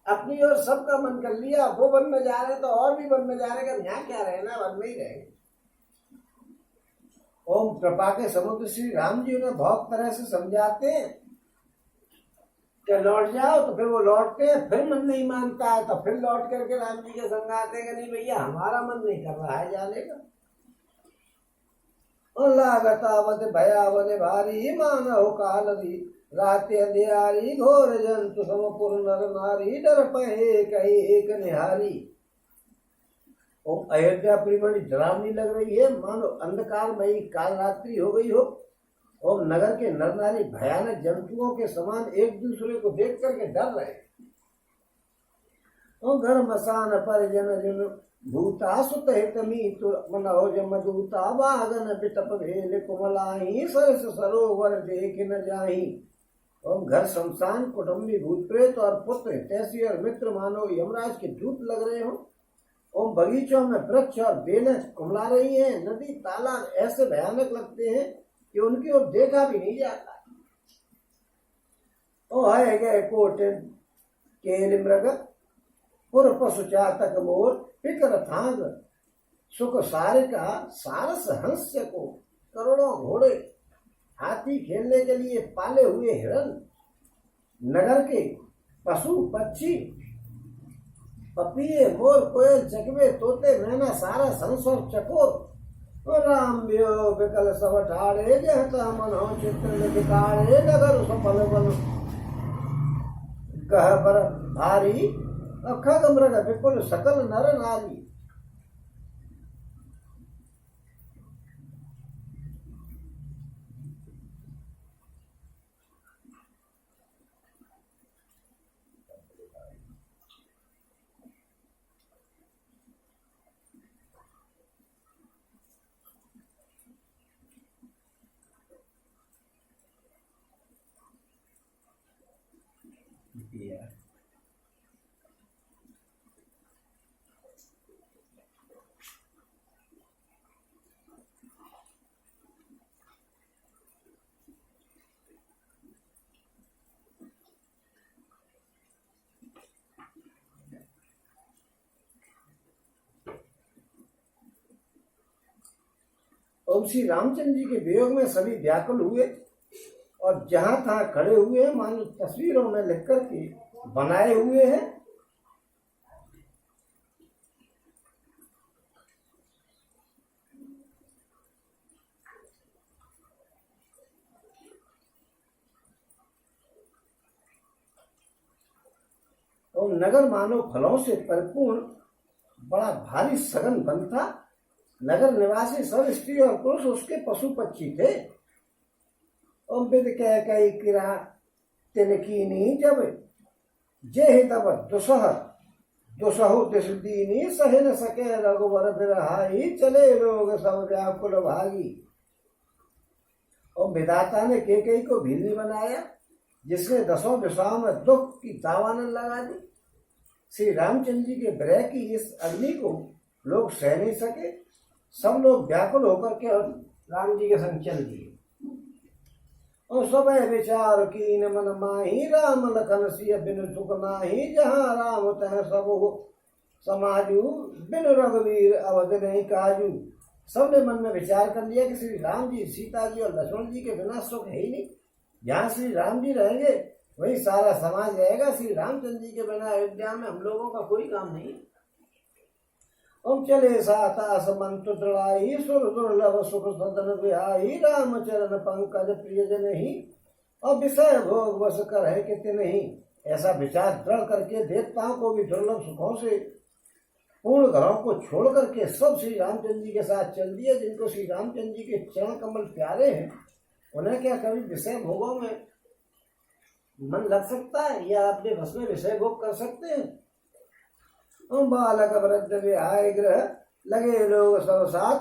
अपनी ओर सबका मन कर लिया। वो वन में जा रहे तो और भी वन में जा रहे, यहाँ क्या रहना, वन में ही रहेंगे। ओम कृपा के समुद्र श्री राम जी उन्हें बहुत तरह से समझाते हैं कि लौट जाओ, तो फिर वो लौटते हैं। फिर मन नहीं मानता है तो फिर लौट करके राम जी के संग आते हैं कि नहीं भैया हमारा मन नहीं कर रहा है जाने का। और लागतावत भयावन भारी मानव कालरी राते अंधियारी घोर जंतु समपुर नर नारी डर पहे कही एक निहारी। अयोध्यापुरी बड़ी डरावनी लग रही है, मानो अंधकारमयी काल रात्रि हो गई हो। और नगर के नर नारी भयानक जंतुओं के समान एक दूसरे को देख करके डर रहे। और घर मसान पर जन जन भूता सुत हितमी तो मनोज मधुता वागन बिटप भेल कुमलाही सरस सरोवर देख न जाही। और घर शमशान कुटुंबी भूत प्रेत और पुत्र हितैषी और मित्र मानो यमराज के दूत लग रहे हो। और बगीचों में वृक्ष और बेलें कुमला रही हैं। नदी तालाब ऐसे भयानक लगते हैं कि उनकी ओर देखा भी नहीं जाता। ओ है गए कोट केल मृग पुर पशु चातक मोर पिकर थांग सुख सारिका सारस हंस्य को करोड़ों घोड़े हाथी खेलने के लिए पाले हुए हिरण नगर के पशु पक्षी पपीए मोर कोयल चकवे तोते मैना सारा संसोर चकोर राम विकल सब ठाड़े जहता मन हो चित्र दिखाड़े नगर सफल बन कह बर भारी खग मृग विपुल सकल नर नारी। Yeah. और श्री रामचंद्र जी के वियोग में सभी व्याकुल हुए और जहां तहां खड़े हुए हैं, मानो तस्वीरों में लिख करके बनाए हुए हैं। और नगर मानो फलों से परिपूर्ण बड़ा भारी सघन वन था। नगर निवासी सब स्त्री और पुरुष उसके पशु पक्षी थे। और विद कह कई किरा तिनकीनी जब जे तब दुसह दुसहु दिस दीनी सहे न सके रघुवर बिरहाई चले लोग सब व्याकुल भागी। और विधाता ने केकई को भीलनी बनाया जिसने दसों दिशाओं में दुख की दावानन लगा दी। श्री रामचंद्र जी के विरह की इस अग्नि को लोग सह नहीं सके। सब लोग व्याकुल होकर के और राम जी के संग चल दिए। और सब विचार की न मन माही राम लखन सिय बिन सुख नाही। जहाँ राम तह सब समाजू बिन रघुवीर अवध नहीं काजू। सबने मन में विचार कर लिया कि श्री राम जी, सीता जी और लक्ष्मण जी के बिना सुख है ही नहीं। जहाँ श्री राम जी रहेंगे वही सारा समाज रहेगा। श्री रामचंद्र जी के बिना अयोध्या में हम लोगों का कोई काम नहीं। चले सातास मंत्र दृढ़ाई सुर दुर्लभ सुख सदन बिहाई। राम चरण पंकज प्रिय जन ही और विषय भोग वश कर है कित नहीं। ऐसा विचार दृढ़ करके देवताओं को भी दुर्लभ सुखों से पूर्ण घरों को छोड़ करके सब श्री रामचंद्र जी के साथ चल दिए। जिनको श्री रामचंद्र जी के चरण कमल प्यारे हैं उन्हें क्या कभी विषय भोगों में मन लग सकता है या अपने बस में विषय भोग कर सकते हैं। बालक वृद्ध विहाय ग्रह लगे लोग सब साथ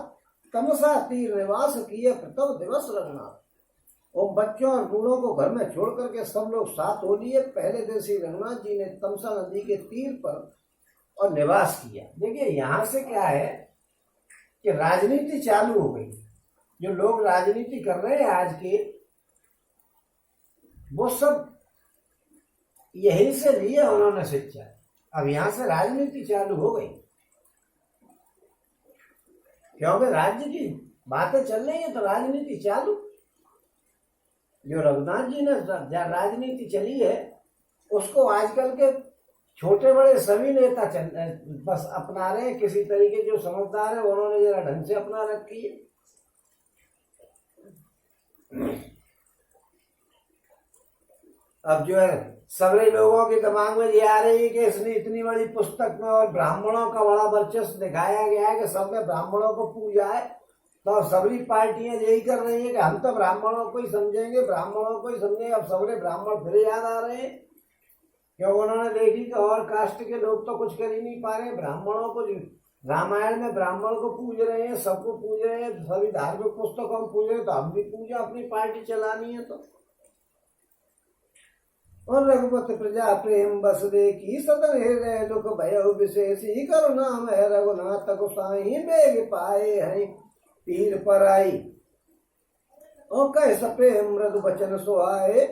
तमसा तीर निवास किए प्रथम दिवस रघुनाथ। और बच्चों और बूढ़ों को घर में छोड़ करके सब लोग साथ हो लिए। पहले दिन श्री रघुनाथ जी ने तमसा नदी के तीर पर और निवास किया। देखिए यहां से क्या है कि राजनीति चालू हो गई। जो लोग राजनीति कर रहे हैं आज के, वो सब यही से लिया उन्होंने शिक्षा। अब यहां से राजनीति चालू हो गई क्योंकि राज्य की बातें चल रही है तो राजनीति चालू। जो रघुनाथ जी ने राजनीति चली है उसको आजकल के छोटे बड़े सभी नेता बस अपना रहे हैं। किसी तरीके जो समझदार है उन्होंने जरा ढंग से अपना रखी है। अब जो है सभी लोगों के दिमाग में ये आ रही है कि इसने इतनी बड़ी पुस्तक में और ब्राह्मणों का बड़ा वर्चस्व दिखाया गया है कि सब में ब्राह्मणों को पूजा है। तो सभी पार्टियां यही कर रही है कि हम तो ब्राह्मणों को ही समझेंगे, ब्राह्मणों को ही समझेंगे। अब सभी ब्राह्मण फिर याद आ रहे हैं क्योंकि उन्होंने देखी कि और कास्ट के लोग तो कुछ कर ही नहीं पा रहे। ब्राह्मणों को रामायण में ब्राह्मण को पूज रहे हैं, सबको पूज रहे हैं, सभी धार्मिक पुस्तकों को पूज रहे हैं। तो हम भी पूजा अपनी पार्टी चलानी है तो। और रघुपति प्रजा प्रेम बस देखी सदन हृदय दुख भय विशेषी। करुणा में रघुनाथ गोसाई बेग पाए हैं पीर पर आई। और कैसा प्रेम मृदु वचन सुहाए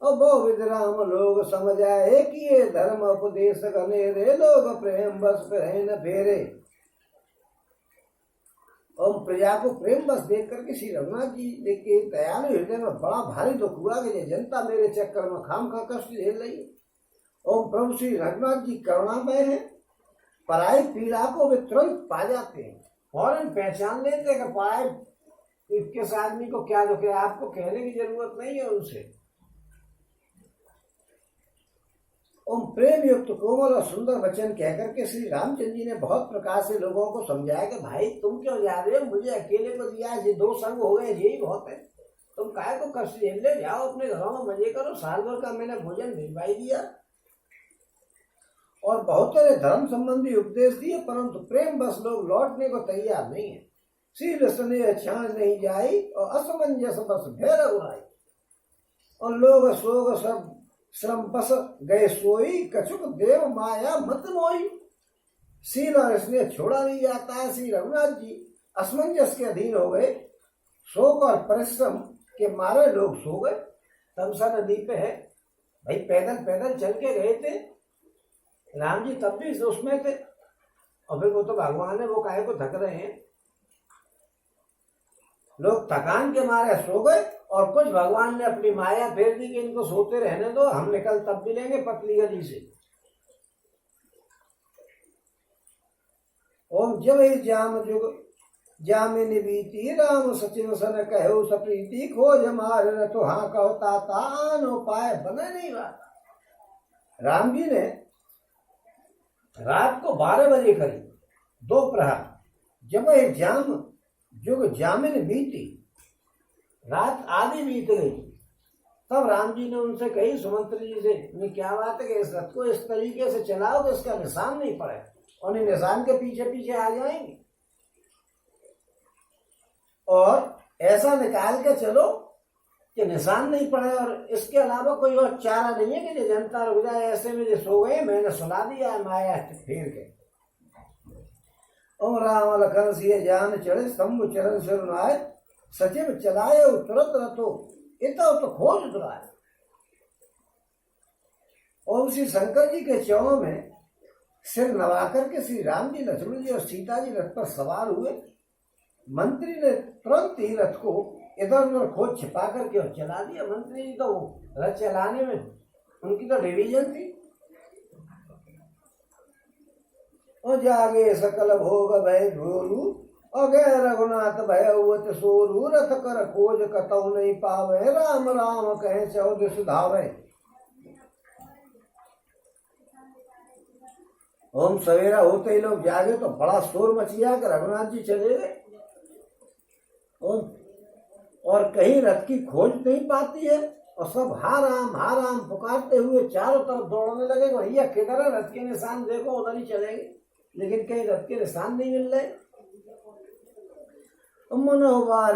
और बहुविध राम लोग समझ आए कि ये धर्म उपदेश घनेरे। लोग प्रेम बस फिरे न फेरे। और प्रजा को प्रेम बस देख करके श्री रघुनाथ जी देख के दयालु हृदय में बड़ा भारी दुख हुआ कि जनता मेरे चक्कर में खाम खा कष्ट झेल रही है। और प्रभु श्री रघुनाथ जी करुणामय है। पराई पीड़ा को वे तुरंत पा जाते हैं, फौरन पहचान लेते हैं कि पराए किस आदमी को क्या दुख है। आपको कहने की जरूरत नहीं है उनसे। ओम प्रेम युक्त कोमल और सुंदर वचन कहकर के श्री रामचंद्र जी ने बहुत प्रकार से लोगों को समझाया कि भाई तुम क्यों जा रहे हो, मुझे अकेले को दिया, ये दो संग हो गए यही बहुत है। तुम काय को कष्ट झेल ले, जाओ अपने घरों में मजे करो। साल भर का मैंने भोजन भिजवाई दिया और बहुत सारे धर्म संबंधी उपदेश दिए, परंतु प्रेम बस लोग लौटने को तैयार नहीं है। शील स्नेह क्षण नहीं जाई और असमंजस बस भैरव उड़ाई। और लोग सोग सब श्रम बस गए सोई, कछुक देव माया मत मोई। शील और स्नेह छोड़ा नहीं जाता है। श्री रघुनाथ जी असमंजस के अधीन हो गए। शोक और परिश्रम के मारे लोग सो गए। तमसा नदी पे है भाई, पैदल पैदल चल के गए थे राम जी, तब भी उसमें थे। और फिर वो तो भगवान है, वो काहे को थक रहे हैं। लोग थकान के मारे सो गए और कुछ भगवान ने अपनी माया फेर दी कि इनको सोते रहने दो, हम निकल तब भी लेंगे पतली गली से। ओम जब ही जाम जुग जामिन बीती राम सचिव सन कहो सप्रीति खोज मार रथो हाँ कहो ताता आनो पाए बने नहीं बात। राम जी ने रात को 12 बजे करी दोपहर, जब ये जाम जुग जामिन बीती, रात आधी बीत गई, तब राम जी ने उनसे कही सुमंत्र जी से, क्या बात है कि इस रथ को इस तरीके से चलाओ कि इसका निशान नहीं पड़े और निशान के पीछे पीछे आ जाएंगे, और ऐसा निकाल के चलो कि निशान नहीं पड़े, और इसके अलावा कोई और चारा नहीं है कि जनता रुक जाए। ऐसे में जो सो गए, मैंने सुला दिया है माया फेर के। और राम लखन सिय जान चढ़े शंभु चरण शरुनाय सचिव चलाए तुरंत रथो इतो तो खोज दुराए। और श्री शंकर जी के चौं में सिर नवाकर के श्री राम जी, लक्ष्मण जी और सीता जी रथ पर सवार हुए। मंत्री ने तुरंत ही रथ को इधर उधर खोज छिपा करके और चला दिया। मंत्री जी तो रथ चलाने में उनकी तो डिवीजन थी। और जागे सकल भोग भय धोरू और गए रघुनाथ भय हुत सोरू, रथ कर खोज कतौ नहीं पावे राम राम कहे चौद सुधावे। ओम सवेरा होते ही लोग जागे तो बड़ा शोर मचिया कि रघुनाथ जी चले गए, और कहीं रथ की खोज नहीं पाती है, और सब हा राम पुकारते हुए चारों तरफ दौड़ने लगे। भैया किधर है, रथ के निशान देखो, उधर ही चलेंगे, लेकिन कहीं रथ के निशान नहीं मिल रहे। मनोबार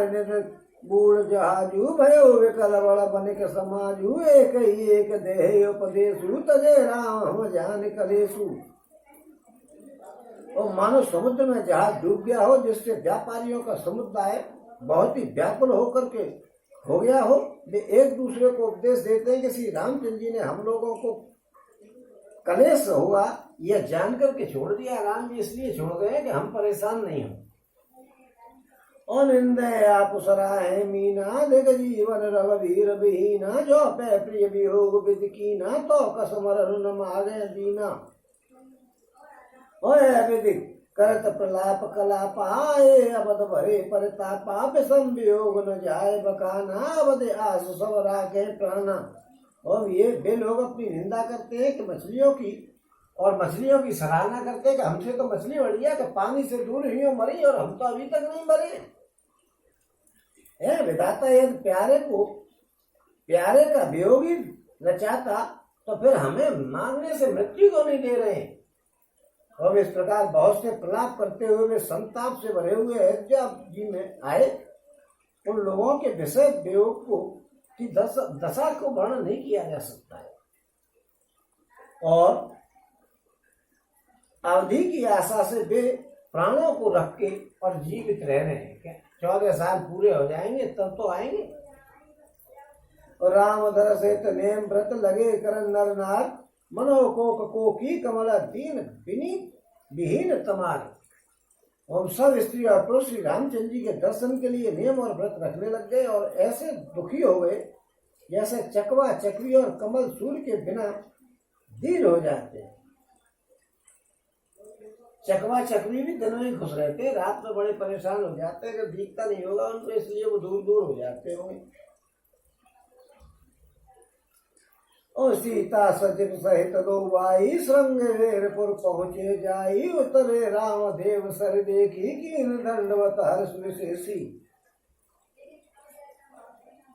बूढ़ जहाजू भयो विकल बड़ बन के समाजू, एक ही एक देह उपदेशु तजे राम हम जान कलेशु। और मानो समुद्र में जहाज डूब गया हो, जिससे व्यापारियों का समुदाय बहुत ही व्याकुल होकर के हो गया हो, वे एक दूसरे को उपदेश देते हैं कि श्री रामचंद्र जी ने हम लोगों को कलेश हुआ यह जानकर के छोड़ दिया। राम जी इसलिए छोड़ गए कि हम परेशान नहीं हो। और निंदे आप सराहे मीना देख जीवन रघुवीर विहीना, जो पे प्रिय वियोग विद कीना तो कसमर न मारे दीना। विधि करत प्रलाप कलाप आए अबद भरे परतापा, विषम वियोग न जाए बकाना, अबद आस सब राखे प्राणा। और ये वे लोग अपनी निंदा करते हैं कि मछलियों की, और मछलियों की सराहना करते हैं कि हमसे तो मछली बढ़िया कि पानी से दूर ही हो मरी, और हम तो अभी तक नहीं मरे। विधाता यदि प्यारे का वियोग ही रचाता तो फिर हमें मारने से मृत्यु को नहीं दे रहे। और इस प्रकार बहुत से प्रलाप करते हुए वे संताप से भरे हुए अयोध्या जी में आए। उन लोगों के विषय वियोग को की दशा को वर्णन नहीं किया जा सकता है, और अवधि की आशा से वे प्राणों को रख के और जीवित रह रहे हैं। क्या 14 साल पूरे हो जाएंगे तब तो आएंगे। और राम धर से नेम व्रत लगे करन नर नार, मनो को की कमला दीन विहीन तमार। और सब स्त्री और पुरुष श्री रामचंद्र जी के दर्शन के लिए नियम और व्रत रखने लग गए, और ऐसे दुखी हो गए जैसे चकवा चकवी और कमल सूर्य के बिना दीन हो जाते हैं। चकवा चकवी भी दिनों ही खुश रहते हैं, रात में बड़े परेशान हो जाते हैं, जब दिखता नहीं होगा उनको, इसलिए वो दूर दूर हो जाते होंगे। और सीता सचिव सहित दो बाई, श्रृंगेरपुर पहुँचे जाई, उतरे राम देव सर देखी कीन दंडवत हर्ष विशेषी।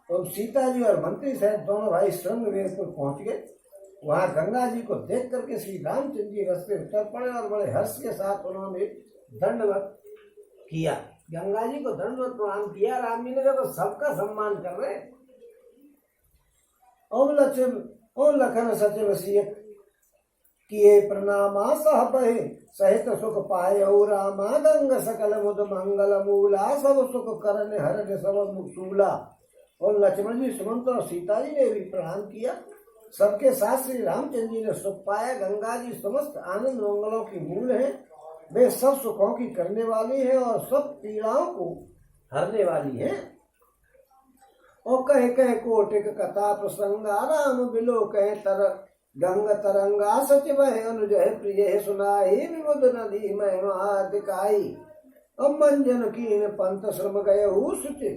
तो सीता जी और मंत्री सहित दोनों भाई श्रृंगेरपुर पहुंच गए। वहां गंगा जी को देख करके श्री रामचंद्र जी रस्ते उतर पड़े, और बड़े हर्ष के साथ उन्होंने दंडवत किया। गंगा जी को दंडवत प्रणाम किया। राम जी ने तो सबका सम्मान कर रहे। और लखन सचिव सिय किए प्रणामा, सह बहे सहित सुख पाए रामा, गंग सकल मुद मंगल मूला, सब सुख करने हर सब मुक्तूला। और लक्ष्मण जी, सुमंत और सीता जी ने भी प्रणाम किया। सबके साथ श्री रामचंद्र जी ने सुख पाया। गंगा जी समस्त आनंद मंगलों की मूल है, वे सब सुखों की करने वाली है, और सब पीड़ाओं को हरने वाली है। और कहे कहे कोटिक कथा प्रसंगा राम बिलो कहे तर गंग तरंगा सच वह अनुजय प्रिय सुनाई विबुध नदी महिमा दिखाई। अब मंजन कीन पंथ श्रम गये सुचि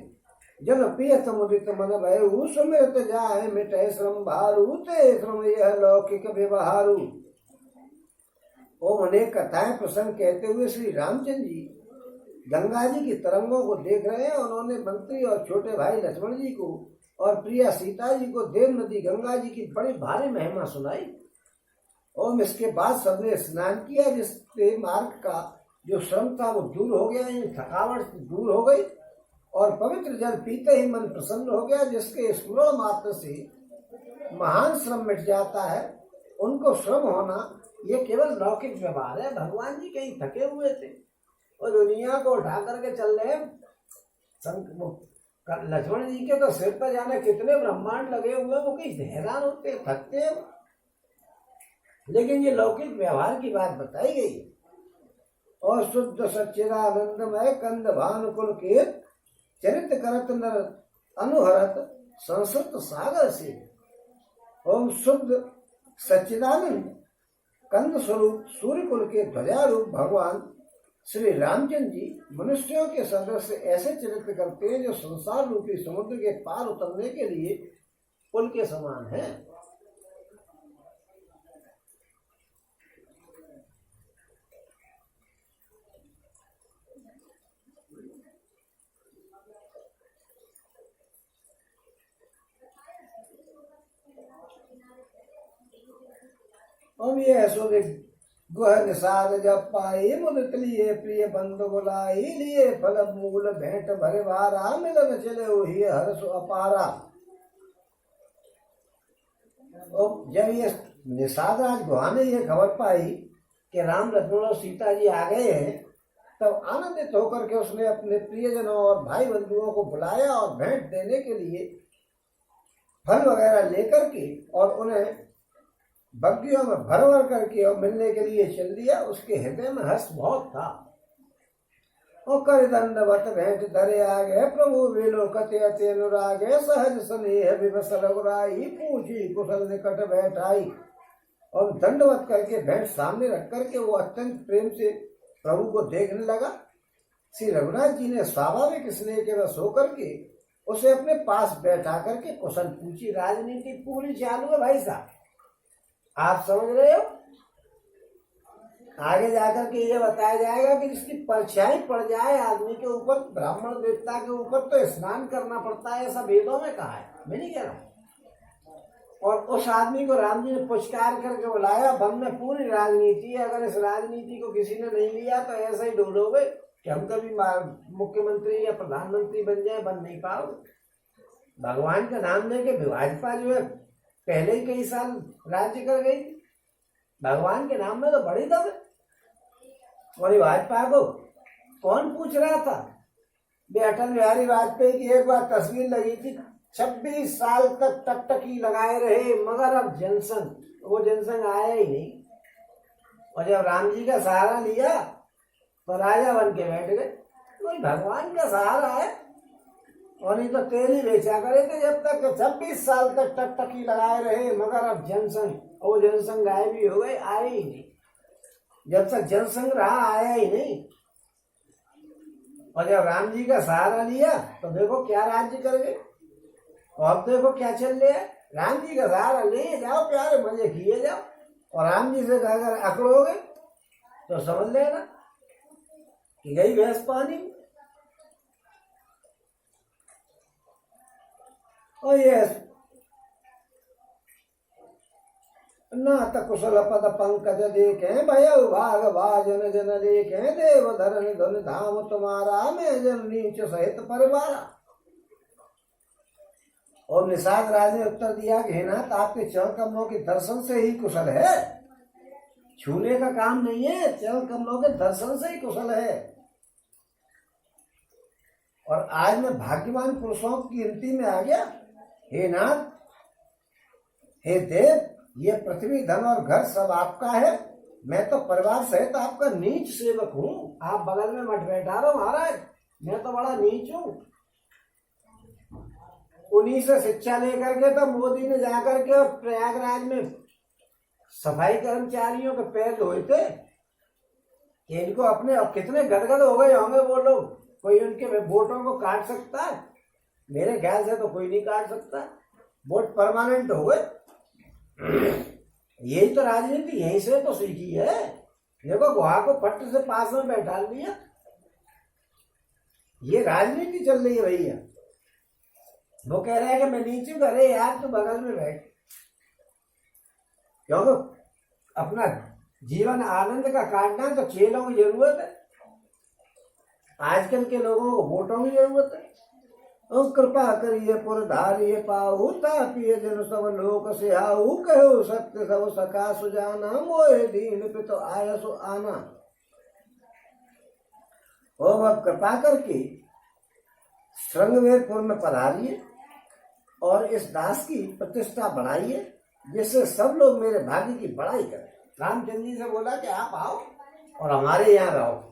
जन पियत मुदित मन भयऊ सुमृत जाए मिटे श्रम भारू ते श्रम यह लौकिक व्यवहारू। ओम अनेक कथाएं प्रसंग कहते हुए श्री रामचंद्र जी गंगा जी की तरंगों को देख रहे हैं। उन्होंने मंत्री और छोटे भाई लक्ष्मण जी को और प्रिया सीता जी को देव नदी गंगा जी की बड़ी भारी महिमा सुनाई। और इसके बाद सबने स्नान किया, जिससे मार्ग का जो श्रम था वो दूर हो गया, थकावट दूर हो गई और पवित्र जल पीते ही मन प्रसन्न हो गया, जिसके स्मरण मात्र से महान श्रम मिट जाता है। उनको श्रम होना ये केवल लौकिक व्यवहार है। भगवान जी कहीं थके हुए थे और दुनिया को उठा करके चल रहे। लक्ष्मण जी के तो सिर पर जाने कितने ब्रह्मांड लगे हुए, वो कहीं हैरान होते थकते। लेकिन ये लौकिक व्यवहार की बात बताई गई। और शुद्ध सच्चिदानंदमय कंद भानुकुल के चरित करत नर अनुहरत संस्कृत सागर से। ओम शुद्ध सच्चिदानंद कंद स्वरूप सूर्य कुल के ध्वजारूप भगवान श्री रामचंद्र जी मनुष्यों के सदस्य ऐसे चरित्र करते हैं जो संसार रूपी समुद्र के पार उतरने के लिए पुल के समान है। हम ये ऐसो गुह निषाद जब पाई मुदित लिए प्रिय बंधु बुलाई लिए फल मूल भेंट भरे भारा मिलन चले वही हर्ष अपारा। और जब ये निषाद राज गुहा ने ये खबर पाई कि राम लक्ष्मण और सीता जी आ गए हैं, तब आनंदित होकर के उसने अपने प्रियजनों और भाई बंधुओं को बुलाया और भेंट देने के लिए फल वगैरह लेकर के और उन्हें बग्गियों में भर भर करके और मिलने के लिए चल दिया। उसके हृदय में हर्ष बहुत था। और कर दंडवत भेंट धरे आगे प्रभु वेलो कते अति अनुरागे सहज स्नेह विवस रघुराई पूछी कुशल निकट बैठाई। और दंडवत करके भेंट सामने रख करके वो अत्यंत प्रेम से प्रभु को देखने लगा। श्री रघुनाथ जी ने स्वाभाविक स्नेह के वश होकर के उसे अपने पास बैठा करके कुशल पूछी। राजनीति पूरी चालू है भाई साहब, आप समझ रहे हो। आगे जाकर के ये बताया जाएगा कि जिसकी परछाई पड़ जाए आदमी के ऊपर, ब्राह्मण देवता के ऊपर, तो स्नान करना पड़ता है, ऐसा वेदों में कहा है, मैं नहीं कह रहा हूं। और उस आदमी को राम जी ने पुचकार करके बुलाया। वन में पूरी राजनीति है, अगर इस राजनीति को किसी ने नहीं लिया तो ऐसा ही ढूंढोगे कि हम कभी मुख्यमंत्री या प्रधानमंत्री बन जाए, बन नहीं पाओगे। भगवान का नाम लेके भाजपा जो है पहले ही कई साल राज्य कर गई। भगवान के नाम में तो बड़ी दम है। और भाजपा को कौन पूछ रहा था? अटल बिहारी वाजपेयी की एक बार तस्वीर लगी थी, 26 साल तक टकटकी लगाए रहे, मगर अब जनसंघ, वो जनसंघ आया ही नहीं। और जब राम जी का सहारा लिया तो राजा बन के बैठ गए। कोई भगवान का सहारा है, और नहीं तो तेल ही बेचा करे थे जब तक। 26 साल तक टकटकी लगाए रहे, मगर अब जनसंघ, वो जनसंघ गायब भी हो गए, आए ही नहीं। जब तक जनसंघ रहा आया ही नहीं। और जब राम जी का सहारा लिया तो देखो क्या राज्य कर गए। और अब देखो क्या चल रहा है। राम जी का सहारा ले जाओ, प्यारे मजे किए जाओ, और राम जी से अगर अकड़ोगे तो समझ लेना कि गई भैंस पानी। और ये नाथ कुशल पद पंकज देखे भय भाग भाजन जन देखे देव धरन धन धाम तुम्हारा मैं जन नीच सहित परिवारा। और निषाद राज ने उत्तर दिया कि हे नाथ, आपके चरण कमलों के दर्शन से ही कुशल है, छूने का काम नहीं है, चरण कमलों के दर्शन से ही कुशल है। और आज मैं भाग्यवान पुरुषों की गिनती में आ गया। हे नाथ, हे देव, ये पृथ्वी धन और घर सब आपका है, मैं तो परिवार सहित आपका नीच सेवक हूँ। आप बगल में मत बैठा रहो महाराज, मैं तो बड़ा नीच हूँ। उन्हीं से शिक्षा लेकर के तो मोदी ने जाकर के प्रयागराज में सफाई कर्मचारियों के पैर धोए थे। इनको अपने अब कितने गदगद हो गए होंगे वो लोग। कोई उनके वोटों को काट सकता है? मेरे ख्याल से तो कोई नहीं काट सकता। वोट परमानेंट हो गए। यही तो राजनीति यहीं से तो सीखी है। देखो गुहा को पट्ट से पास में बैठा लिया। ये राजनीति चल रही है भैया। वो कह रहे हैं कि मैं नीचे हूं, अरे यार तू बगल में बैठ। क्योंकि अपना जीवन आनंद का काटना है तो खेलों की जरूरत है। आजकल के लोगों को वोटों की जरूरत है। और कृपा करिए पुरधारिये पाऊ तापिय जन सब लोक से आऊ कहो सत्य सब सका सुजाना मोहे दीन पे तो आया सो आना। और अब कृपा करके श्रृंगवेरपुर में पधारिए और इस दास की प्रतिष्ठा बढ़ाइए, जिससे सब लोग मेरे भाग्य की बड़ाई करें। रामचंद्र जी से बोला कि आप आओ और हमारे यहाँ रहो।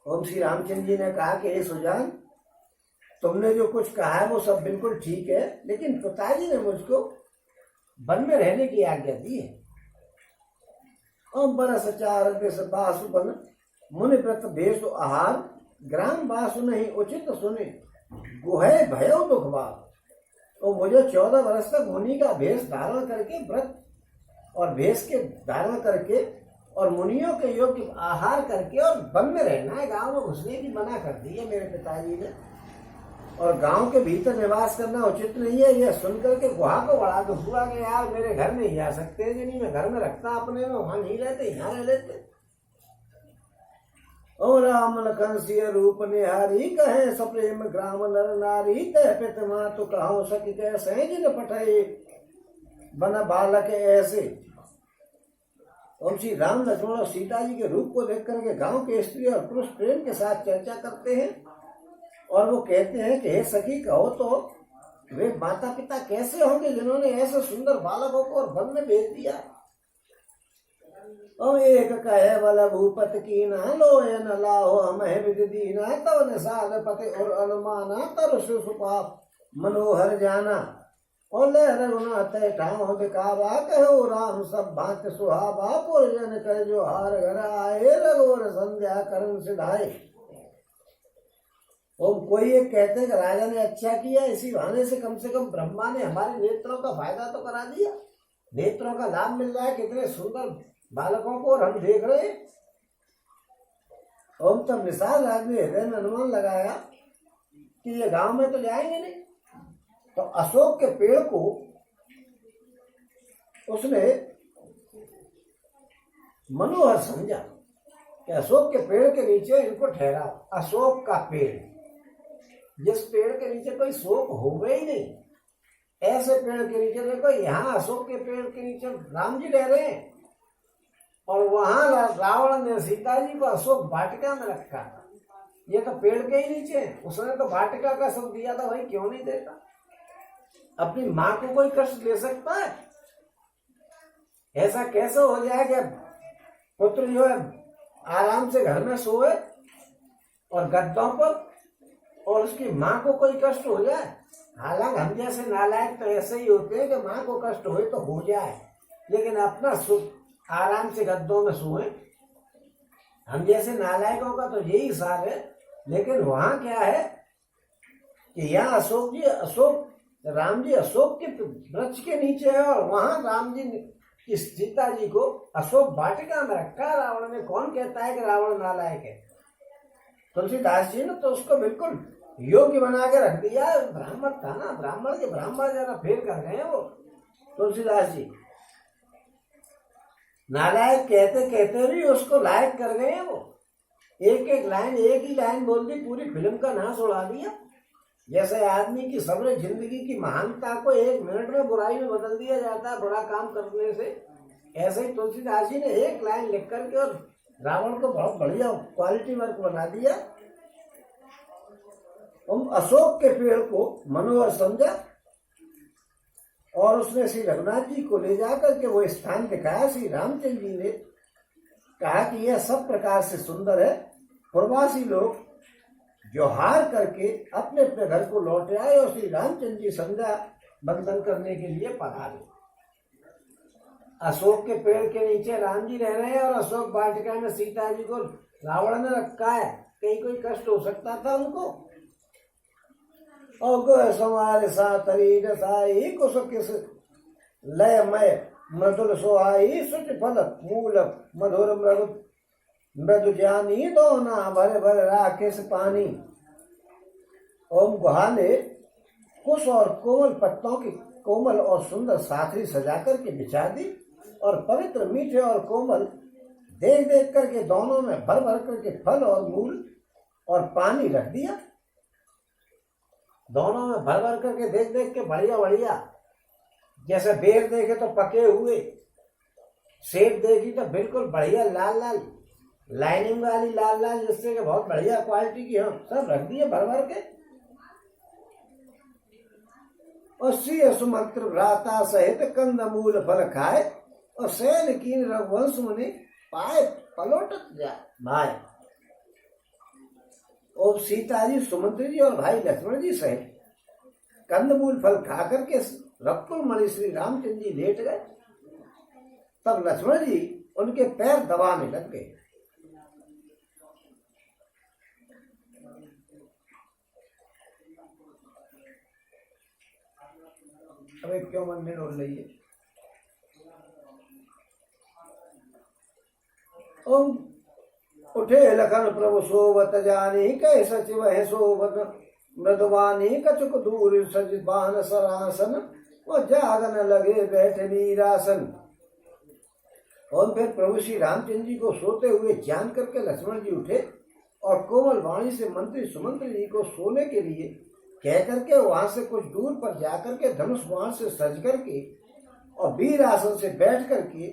ओम श्री रामचंद्र जी ने कहा कि ये सुजान, तुमने जो कुछ कहा है वो सब बिल्कुल ठीक है, लेकिन पिताजी ने मुझको वन में रहने की आज्ञा दी है। ओम बरस चार देश बासु बन मुनि व्रत भेषु आहार ग्राम बासु नहीं उचित सुने गुहे भयो दुख बात। तो मुझे 14 वर्ष तक मुनि का भेष धारण करके व्रत और भेष के धारण करके और मुनियों के योग्य आहार करके और वन में रहना है। गांव में घुसने की मना कर दी है मेरे पिताजी ने। और गांव के भीतर निवास करना उचित नहीं है। यह सुनकर के गुहा को बड़ा दुख हुआ कि यार मेरे घर नहीं जा सकते। नहीं, मैं घर में रखता अपने में, वहां नहीं रहते, यहाँ रह लेते। ओ राम लखन सिय रूप निहारी कहे सप्रेम ग्राम नर नारी तह पित मातु कहो सखी कैसे जिन पठाए बन बालक ऐसे। और श्री राम लक्ष्मण और सीता जी के रूप को देख करके गांव के स्त्री और पुरुष प्रेम के साथ चर्चा करते हैं और वो कहते हैं कि हे सखी कहो तो वे माता पिता कैसे होंगे जिन्होंने ऐसे सुंदर बालकों को और वन में भेज दिया। और एक कहे वाला भूपत की ना लो न लाहो हमें विधि दीना तब निषाद पति और अनुमाना तर सुपाप मनोहर जाना। और ले रघुनाथ ठाव दिखावा कहो राम सब भांत सुहावा पुरजन कर जो हार घर आए रघुवर संध्या करण सिधाए। और कोई एक कहते हैं कि राजा ने अच्छा किया, इसी बहाने से कम ब्रह्मा ने हमारे नेत्रों का फायदा तो करा दिया। नेत्रों का लाभ मिल रहा है कितने सुंदर बालकों को और हम देख रहे हैं। ओम तब निषाद राज ने हृदय में अनुमान लगाया कि ये गांव में तो जाएंगे नहीं। तो अशोक के पेड़ को उसने मनोहर समझा कि अशोक के पेड़ के नीचे इनको ठहरा। अशोक का पेड़, जिस पेड़ के नीचे कोई शोक होगा ही नहीं, ऐसे पेड़ के नीचे देखो। यहाँ अशोक के पेड़ के नीचे राम जी रह रहे हैं और वहां रावण ने सीता जी को अशोक वाटिका में रखा। ये तो पेड़ के ही नीचे, उसने तो वाटिका का शब्द दिया था, भाई क्यों नहीं देता। अपनी माँ को कोई कष्ट दे सकता है? ऐसा कैसे हो जाए कि पुत्र जो है आराम से घर में सोए और गद्दों पर और उसकी माँ को कोई कष्ट हो जाए। हालांकि हम जैसे नालायक तो ऐसे ही होते हैं कि माँ को कष्ट हो तो हो जाए, लेकिन अपना सुख आराम से गद्दों में सोए। हम जैसे नालायकों का तो यही हिसाब है। लेकिन वहां क्या है कि यहाँ राम जी अशोक के वृक्ष के नीचे है और वहां राम जी की सीता जी को अशोक वाटिका में रखा। रावण ने, कौन कहता है कि रावण नालायक है? तुलसीदास जी ने तो उसको बिल्कुल योग्य बना के रख दिया। ब्राह्मण था ना, ब्राह्मण के ब्राह्मण जरा फेल कर गए वो तुलसीदास जी। नालायक कहते कहते भी उसको लायक कर गए वो। एक ही लाइन बोल दी, पूरी फिल्म का नाश उड़ा दिया। जैसे आदमी की सबरे जिंदगी की महानता को 1 मिनट में बुराई में बदल दिया जाता है बुरा काम करने से, ऐसे ही तुलसीदास जी ने एक लाइन लिख करके और रावण को बहुत बढ़िया क्वालिटी वर्क बना दिया। अशोक के पेड़ को मनोहर समझा और उसने श्री रघुनाथ जी को ले जाकर के वो स्थान दिखाया। श्री रामचंद्र जी ने कहा कि यह सब प्रकार से सुंदर है। प्रवासी लोग जोहार करके अपने अपने घर को लौट आए और श्री रामचंद्र जी संध्या बंदन करने के लिए पधारे। अशोक के पेड़ के नीचे राम जी रह रहे हैं और अशोक वाटिका में सीता जी को रावण ने रखा है, कहीं कोई कष्ट हो सकता था उनको। और गो समारे सातरी रसाई कुश किस लय मय मधुर सोहाई सुच फल मूल मधुर मृदु ज्ञानी दोना भरे भरे राकेश पानी। ओम गुहा ने कुश और कोमल पत्तों की कोमल और सुंदर साथरी सजा करके बिछा दी और पवित्र मीठे और कोमल देख देख करके दोनों में भर भर करके फल और मूल और पानी रख दिया। दोनों में भर भर करके देख देख के बढ़िया बढ़िया, जैसे बेर देखे तो पके हुए, सेब देखी तो बिल्कुल बढ़िया लाल लाल लाइनिंग वाली लाल लाल, जिससे कि बहुत बढ़िया क्वालिटी की हम सब रख दिए भर भर के। और श्री सुमंत्र भ्राता सहित कंद मूल फल खाए और सैन कीन रघुवंश मुनि पाए पलोटत जा भाई। और सीता जी सुमंत्र जी और भाई लक्ष्मण जी सहित कंदमूल फल खा करके रकुल मणि श्री रामचंद्र जी लेट गए। तब लक्ष्मण जी उनके पैर दबाने लग गए। अबे क्यों मन में डोल रही है? ओम उठे लखन प्रभु सोवत जानी कह सचिव है सोवत मृदवानी कचुक दूर सजबान सरासन और जागन लगे बैठे वीरासन। और फिर प्रभु श्री रामचंद्र जी को सोते हुए जान करके लक्ष्मण जी उठे और कोमल वाणी से मंत्री सुमंत्री जी को सोने के लिए कह करके वहां से कुछ दूर पर जाकर के धनुष बाण से सज करके और वीर आसन से बैठ करके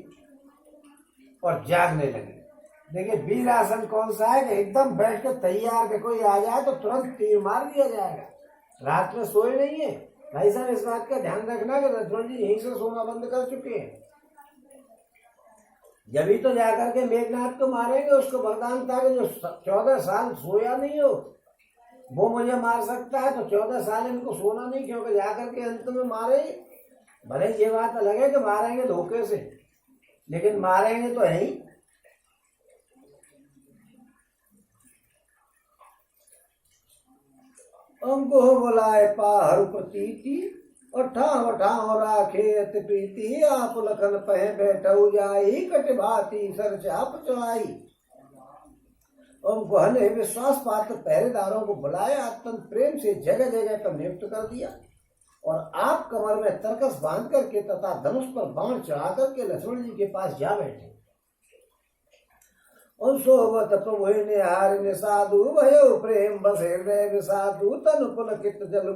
और जागने लगे। देखिए वीर आसन कौन सा है कि एकदम बैठ कर तैयार के कोई आ जाए तो तुरंत तीर मार दिया जाएगा। रात में सोए नहीं है भाई साहब, इस बात का ध्यान रखना कि लक्ष्मण जी यहीं से सोना बंद कर चुके हैं। जब ही तो जाकर के मेघनाथ को मारेंगे, उसको वरदान था कि जो 14 साल सोया नहीं हो वो मुझे मार सकता है, तो 14 साल इनको सोना नहीं, क्योंकि जाकर के अंत में मारे। भले ये बात अलग है कि मारेंगे धोखे से, लेकिन मारेंगे तो है ही। अंको बोलाए पाहर प्रतीति और ठाव ठाव राखे अति प्रीति। आप लखन पह बैठऊ जाई कट भाती सर चाप चढ़ाई। उनको हने विश्वास पात्र पहरेदारों को बुलाया, अत्यंत प्रेम से जगह जगह पर नियुक्त कर दिया और आप कमर में तरकस बांध करके तथा धनुष पर बाण चढ़ा करके लक्ष्मण जी के पास जा बैठे। उन सोवत प्रभु निहार साधु भयो प्रेम बस हृदय विसाधु तन पुलकित जल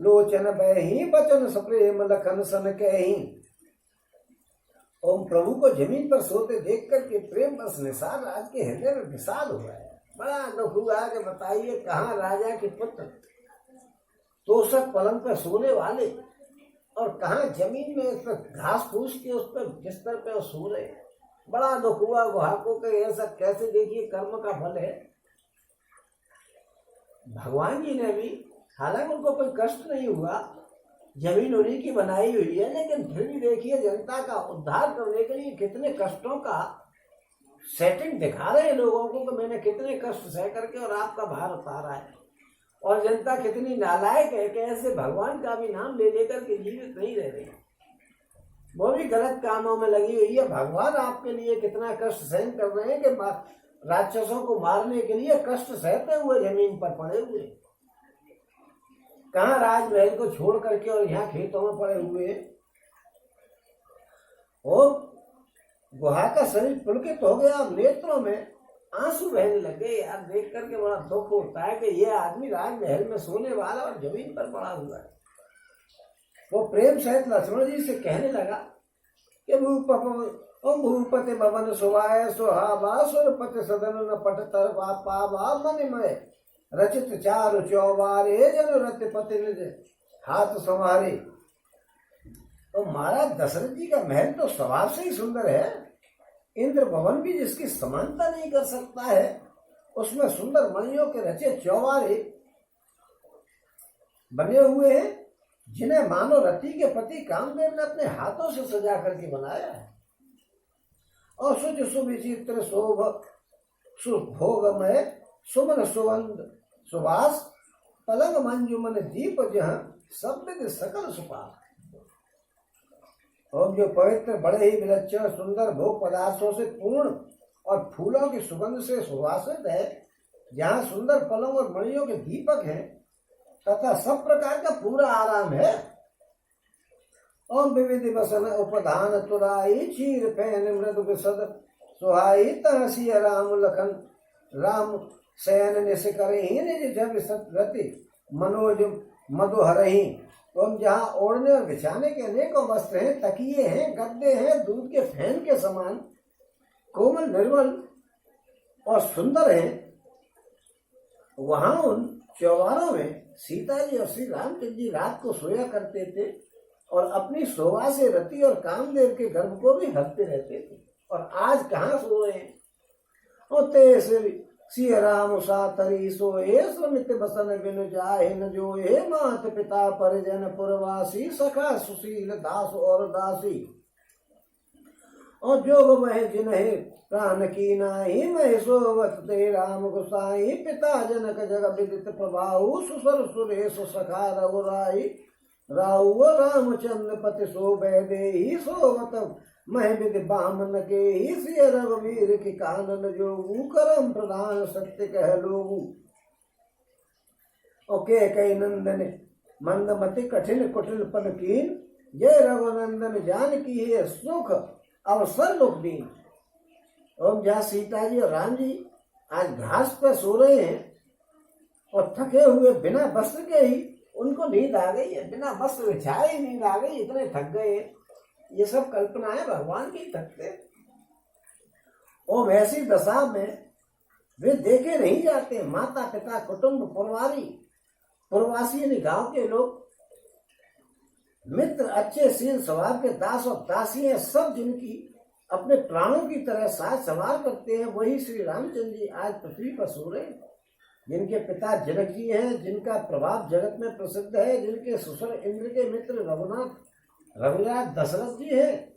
लोचन बही बचन सप्रेम लखन सन कही। ओम प्रभु को जमीन पर सोते देख करके प्रेम बस निसार राज के हृदय में विषाद हुआ है। बड़ा दुख हुआ कि बताइए कहाँ राजा के पुत्र तोषक पलंग पर सोने वाले और कहाँ जमीन में उस पर घास फूस के उस पर बिस्तर पे सो रहे। बड़ा दुख हुआ गुहाकों के, ये सब कैसे देखिए कर्म का फल है। भगवान जी ने भी, हालांकि उनको कोई कष्ट नहीं हुआ, जमीन उन्हीं की बनाई हुई है, लेकिन फिर भी देखिए जनता का उद्धार करने के लिए कितने कष्टों का सेटिंग दिखा रहे हैं लोगों को कि मैंने कितने कष्ट सह करके और आपका भार उतारा है। और जनता कितनी नालायक है कि ऐसे भगवान का भी नाम ले लेकर के जीवित नहीं रह रही, वो भी गलत कामों में लगी हुई है। भगवान आपके लिए कितना कष्ट सहन कर रहे हैं कि राक्षसों को मारने के लिए कष्ट सहते हुए जमीन पर पड़े हुए, कहाँ राजमहल को छोड़ करके और यहाँ खेतों में पड़े हुए। और गुहा का शरीर पुलकित हो गया और नेत्रों में आंसू बहने लगे। यार देख करके बड़ा दुख होता है कि ये आदमी राजमहल में सोने वाला और जमीन पर पड़ा हुआ है। वो प्रेम सहित लक्ष्मण जी से कहने लगा कि भूपति भवन सुवाय सुहावा सुरपति सदन न पट तरवा पावा मनिमय रचित चारु चौबारे जन रतिपति निज हाथ संवारे। तो महाराज दशरथ जी का महल तो स्वभाव से ही सुंदर है, इंद्र भवन भी जिसकी समानता नहीं कर सकता है, उसमें सुंदर मणियों के रचे चौबारे बने हुए हैं, जिन्हें मानो रति के पति कामदेव ने अपने हाथों से सजा करके बनाया है। और शुच सुविचित्र शोभ सुभोगमय सुमन सुगंध सुवास पलंग मंजुमन दीप जहां सब विद सकल सुपास। और जो पवित्र बड़े ही विलक्षण सुंदर भोग पदार्थों से पूर्ण और फूलों की सुगंध से सुवासित है, जहाँ सुंदर पलंग और मणियों के दीपक हैं तथा सब प्रकार का पूरा आराम है। ओम विविधि वसन उपधान तुराई चीर पैन मृदु विशद सुहाई तहसी राम लखन राम शयन निश करही निज जब रति मनोज मधुहरही। तो जहाँ ओढ़ने और बिछाने के अनेकों वस्त्र हैं, तकिए हैं, गद्दे हैं, दूध के फैन के समान कोमल निर्मल और सुंदर हैं, वहां उन चौबारों में सीता जी और श्री रामचंद्र जी रात को सोया करते थे और अपनी शोभा से रति और कामदेव के गर्भ को भी ढकते रहते थे। और आज कहाँ सो रहे हैं? होते श्री राम सातरी सोए श्रमित बसन बिन जाहे न जोए मात पिता परिजन पुरवासी सखा सुशील दास और दासी। और जोग वह जिन्हें प्राण की नाही मैं सोवत ते राम गोसाई पिता जनक जग विदित प्रभाऊ सुसर सुरेश सखा रघुराई राहु रामचंद्र पति शोभे देहि सोवत मह विद बामन के ही सिय रघुवीर की कानन जोगु करम प्रधान सत्य कह लोगु। ओके कई नंदन मंदमति कठिन कुटिल पन कीन जय रघुनंदन जान की है सुख अवसर लोक दीन। और जहाँ सीता जी और राम जी आज घास पर सो रहे हैं और थके हुए बिना वस्त्र के ही उनको नींद आ गई है, बिना वस्त्र बिछाए ही नींद आ गई, इतने थक गए। ये सब कल्पना है भगवान की थकते। और ऐसी दशा में वे देखे नहीं जाते। माता पिता कुटुंब पुरवासी यानी गांव के लोग, मित्र अच्छे शील स्वभाव के दास और दासी हैं, सब जिनकी अपने प्राणों की तरह साथ संवार करते हैं, वही श्री रामचंद्र जी आज पृथ्वी पर सो रहे हैं। जिनके पिता जनक जी हैं, जिनका प्रभाव जगत में प्रसिद्ध है, जिनके ससुर इंद्र के मित्र रघुराज दशरथ जी हैं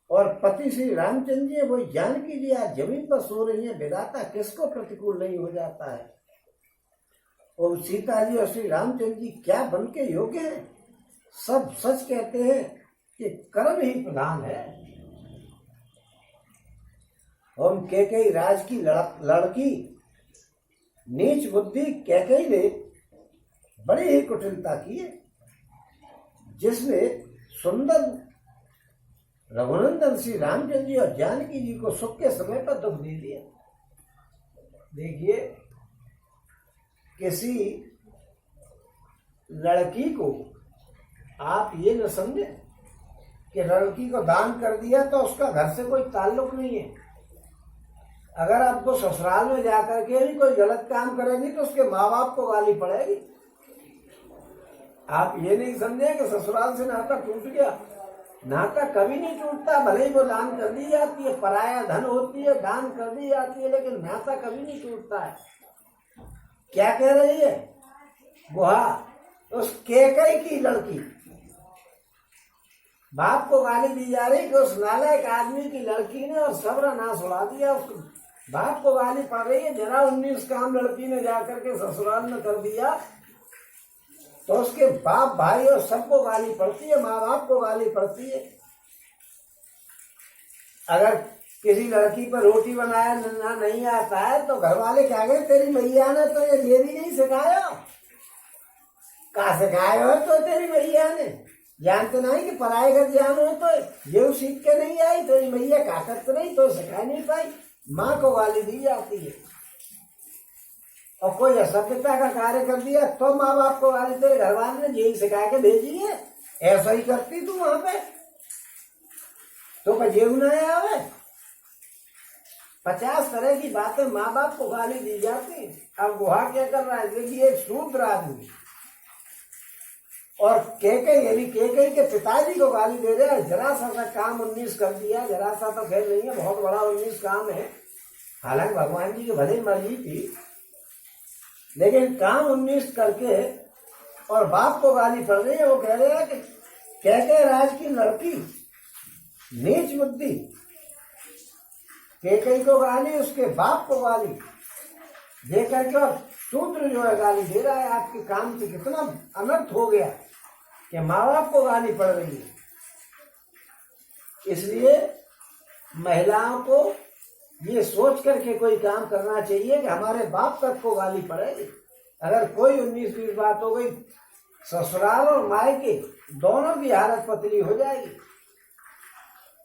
और पति श्री रामचंद्र जी, वही जानकी जी आज जमीन पर सो रही है। विधाता किसको प्रतिकूल नहीं हो जाता है। और सीता जी और श्री रामचंद्र जी क्या बन के योग्य हैं? सब सच कहते हैं कि कर्म ही प्रधान है। और कैकेयी राज की लड़की नीच बुद्धि कैकेयी ने बड़ी ही कुटिलता की है, जिसने सुंदर रघुनंदन श्री रामचंद्र जी और जानकी जी को सुख के समय पर दुख दे दिया। देखिए, किसी लड़की को आप ये न समझे कि लड़की को दान कर दिया तो उसका घर से कोई ताल्लुक नहीं है। अगर आपको ससुराल में जाकर के भी कोई गलत काम करेगी तो उसके माँ बाप को गाली पड़ेगी। आप ये नहीं समझे कि ससुराल से नाता टूट गया। नाता कभी नहीं टूटता, भले ही वो दान कर दी जाती है, पराया धन होती है, दान कर दी जाती है, लेकिन नाता कभी नहीं टूटता है। क्या कह रही है गुहा? उस कैकेयी की लड़की बाप को गाली दी जा रही कि उस नालायक आदमी की लड़की ने और सबरा नाश उड़ा दिया। उसको बाप को गाली पड़ रही है, जरा 19 काम लड़की ने जाकर के ससुराल में कर दिया तो उसके बाप भाई और सबको गाली पड़ती है, माँ बाप को गाली पड़ती है। अगर किसी लड़की पर रोटी बनाया नहीं आता है तो घर वाले क्या कहें, तेरी मैया ने तो ये भी नहीं सिखाया। कहाँ सिखाया हो तो तेरी मैया ने? जानते नहीं कि पराए घर जान हो तो ये सीख के नहीं आई, तेरी मैया काकत नहीं तो सिखा नहीं पाई। माँ को गाली दी जाती है। और कोई असभ्यता का कार्य कर दिया तो माँ बाप को गाली, तेरे घर वाले ने यही सिखा के भेजी है, ऐसा ही करती तू वहां पे तो जेब न आवे। 50 तरह की बातें माँ बाप को गाली दी जाती। अब गुहा क्या कर रहा है? देखिए, एक शूद्र आदमी और कैकेयी यानी कैकेयी के पिताजी को गाली दे रहे हैं। जरा सा काम 19 कर दिया, जरा सा तो खैर नहीं है, बहुत बड़ा 19 काम है। हालांकि भगवान जी की भले मर्जी थी, लेकिन काम 19 करके और बाप को गाली पड़ रही है। वो कह रहे हैं कि कैके राज की लड़की नीच बुद्धि, कैकई को गाली, उसके बाप को गाली दे करके शूद्र जो है गाली दे रहा है। आपके काम से कितना अनर्थ हो गया कि माँ बाप को गाली पड़ रही है। इसलिए महिलाओं को ये सोच करके कोई काम करना चाहिए कि हमारे बाप तक को गाली पड़ेगी। अगर कोई 19-20 बात हो गई, ससुराल और मायके दोनों की हालत पतली हो जाएगी,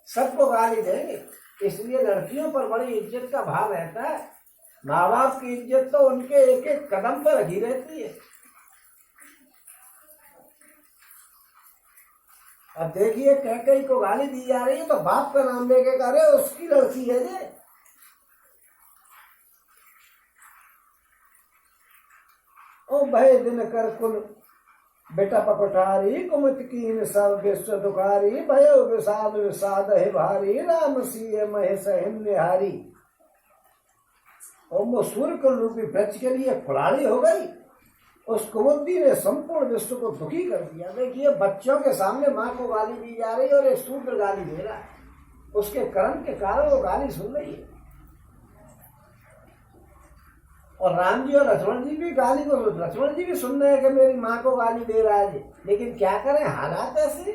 सबको गाली देंगे। इसलिए लड़कियों पर बड़ी इज्जत का भाव रहता है। माँ बाप की इज्जत तो उनके एक एक कदम पर लगी रहती है। अब देखिए कैकेयी को गाली दी जा रही है तो बाप का नाम लेके करे उसकी लड़की है ये। ओ भय दिन कर कुल बेटा पपठारी, कुमत कीन सब विश्व दुखारी, भयो विषाद विषाद है भारी, राम सिंह महेश निहारी। और वो सूर्य को रूपी वृक्ष के लिए फुलाड़ी हो गई। उस कुमुदी ने संपूर्ण विश्व को दुखी कर दिया। देखिए बच्चों के सामने माँ को गाली दी जा रही है और एक शूद्र गाली दे रहा है। उसके कर्म के कारण वो गाली सुन रही है। और राम जी और लक्ष्मण जी भी गाली को, लक्ष्मण जी भी सुन रहे हैं कि मेरी माँ को गाली दे रहा है। लेकिन क्या करें, हालात ऐसे।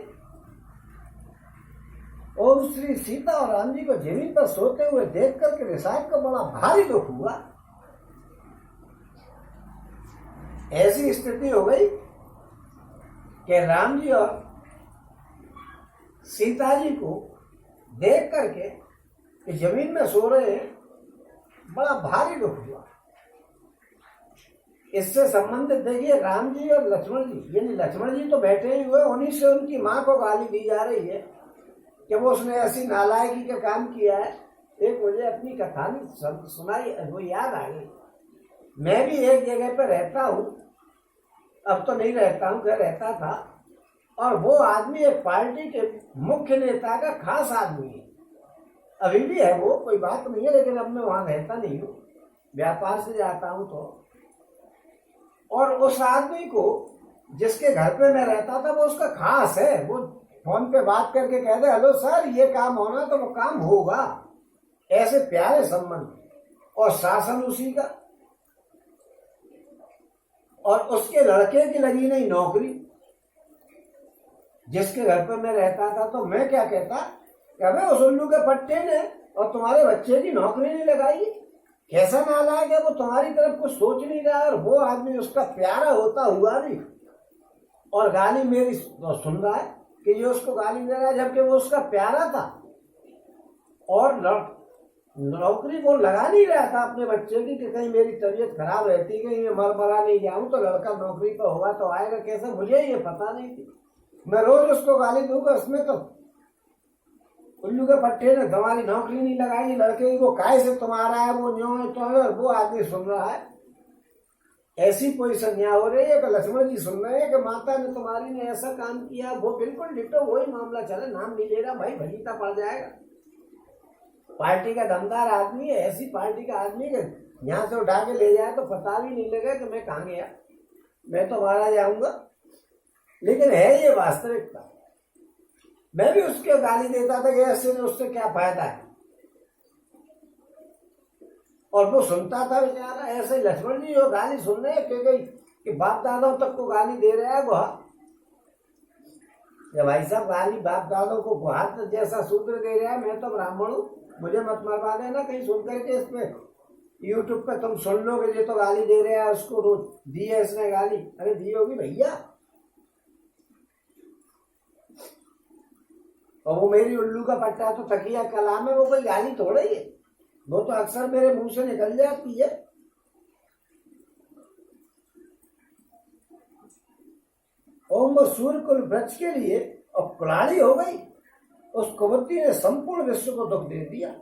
और श्री सीता और राम जी को जमीन पर सोते हुए देख करके निषाद को बड़ा भारी दुख हुआ। ऐसी स्थिति हो गई कि राम जी और सीता जी को देख करके कि जमीन में सो रहे हैं, बड़ा भारी दुख हुआ। इससे संबंधित देखिए राम जी और लक्ष्मण जी, यानी लक्ष्मण जी तो बैठे ही हुए, उन्हीं से उनकी माँ को गाली दी जा रही है कि वो उसने ऐसी नालायकी का काम किया है। एक मुझे अपनी कहानी सुनाई, वो याद आ गई। मैं भी एक जगह पर रहता हूँ, अब तो नहीं रहता हूँ, घर रहता था। और वो आदमी एक पार्टी के मुख्य नेता का खास आदमी है, अभी भी है वो, कोई बात नहीं है। लेकिन अब मैं वहां रहता नहीं हूँ, व्यापार से जाता हूँ तो। और उस आदमी को जिसके घर पे मैं रहता था वो उसका खास है। वो फोन पे बात करके कहते हेलो सर ये काम होना तो वो काम होगा। ऐसे प्यारे संबंध। और शासन उसी का। और उसके लड़के की लगी नहीं नौकरी। जिसके घर पर मैं रहता था तो मैं क्या कहता कि अबे उस उल्लू के पट्टे ने और तुम्हारे बच्चे की नौकरी नहीं लगाई। कैसा नालायक है वो, तुम्हारी तरफ कुछ सोच नहीं रहा। और वो आदमी उसका प्यारा होता हुआ भी और गाली मेरी सुन रहा है कि ये उसको गाली दे रहा है, जबकि वो उसका प्यारा था। और नौकरी वो लगा नहीं रहा था अपने बच्चे की कि कहीं मेरी तबीयत खराब रहती, कहीं मैं मरा नहीं जाऊं तो लड़का नौकरी पर होगा तो आएगा कैसे, मुझे ये पता नहीं थी। मैं रोज उसको गाली दूंगा, उसमें तो उल्लू के पट्टे ने तुम्हारी नौकरी नहीं लगाई, लड़के को काय से तुम्हारा है, वो न्यों है तो है। वो आदमी सुन रहा है। ऐसी कोई संज्ञा हो रही है कि लक्ष्मण जी सुन रहे हैं कि माता ने तुम्हारी ने ऐसा काम किया। वो बिल्कुल डिटो वही मामला चले, नाम नहीं ले रहा भाई, भजीता पड़ जाएगा। पार्टी का दमदार आदमी है, ऐसी पार्टी का आदमी है यहाँ से उठा के ले जाए तो पता भी नहीं लगे कि मैं कहाँ गया, मैं तो मारा जाऊंगा। लेकिन है ये वास्तविकता। मैं भी उसके गाली देता था कि ऐसे उससे क्या फायदा है, और वो सुनता था बेचारा। ऐसे लक्ष्मण जी जो गाली सुन रहे हैं कि बाप दादाओं तक को गाली दे रहा है गुहा। भाई साहब गाली बाप दादाओं को गुहा जैसा सूत्र दे रहा है। मैं तो ब्राह्मण हूँ, मुझे मत मरवा देना कहीं सुन करके। इस पे यूट्यूब पे तुम सुन लो कि ये तो गाली दे रहा है, उसको रोज दी है इसने गाली। अरे दी होगी भैया। और वो मेरी उल्लू का पट्टा तो तकिया कलाम है, वो कोई गाली थोड़ा ही है। वो तो अक्सर मेरे मुंह से निकल जाती है। ओम वो सूर्य कुल वृक्ष के लिए और कुलाड़ी हो गई। उस कुंवती ने संपूर्ण विश्व को दुख दे दिया।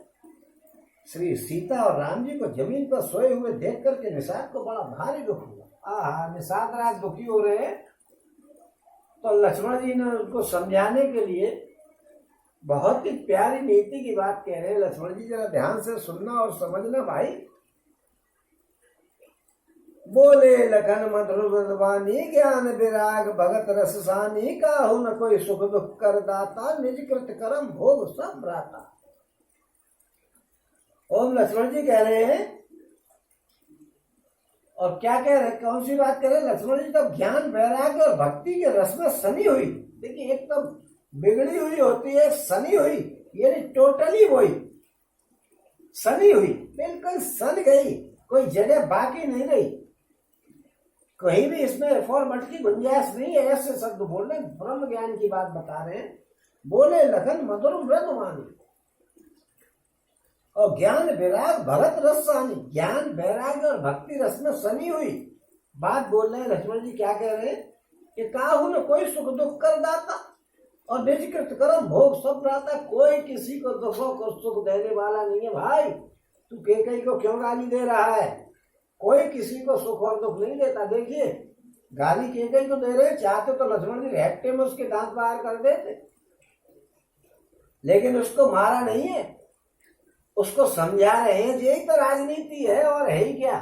श्री सीता और राम जी को जमीन पर सोए हुए देख करके निषाद को बड़ा भारी दुख हुआ। निषाद राज दुखी हो रहे हैं तो लक्ष्मण जी ने उनको समझाने के लिए बहुत ही प्यारी नीति की बात कह रहे हैं लक्ष्मण जी, जरा ध्यान से सुनना और समझना भाई। बोले लखन मधुर वाणी ज्ञान विराग भगत रससानी, काहू न कोई सुख दुख कर दाता, निज कृत कर्म भोग सब भ्राता। ओम लक्ष्मण जी कह रहे हैं, और क्या कह रहे हैं, कौन सी बात कह रहे हैं लक्ष्मण जी? तो ज्ञान वैराग्य और भक्ति के रस में सनी हुई। देखिए एक तो बिगड़ी हुई होती है, सनी हुई यानी टोटली वही सनी हुई, बिल्कुल सन गई, कोई जगह बाकी नहीं रही, कहीं भी इसमें फॉर्मेट की गुंजाइश नहीं है। ऐसे शब्द बोल रहे, ब्रह्म ज्ञान की बात बता रहे हैं। बोले लखन मधुर मृदुवाणी, और ज्ञान वैराग भगत रसानी, ज्ञान वैराग और भक्ति रस में सनी हुई बात बोल रहे हैं लक्ष्मण जी। क्या कह रहे हैं कि काहू न कोई सुख दुख कर दाता, और निजकृत कर्म भोग सब रहता। कोई किसी को दुखों को सुख देने वाला नहीं है भाई। तू केकई को क्यों गाली दे रहा है? कोई किसी को सुख और दुख नहीं देता। देखिए गाली केकई को दे रहे, चाहते तो लक्ष्मण जी रहते में उसके दांत बाहर कर देते, लेकिन उसको मारा नहीं है, उसको समझा रहे हैं। यही तो राजनीति है, और है ही क्या?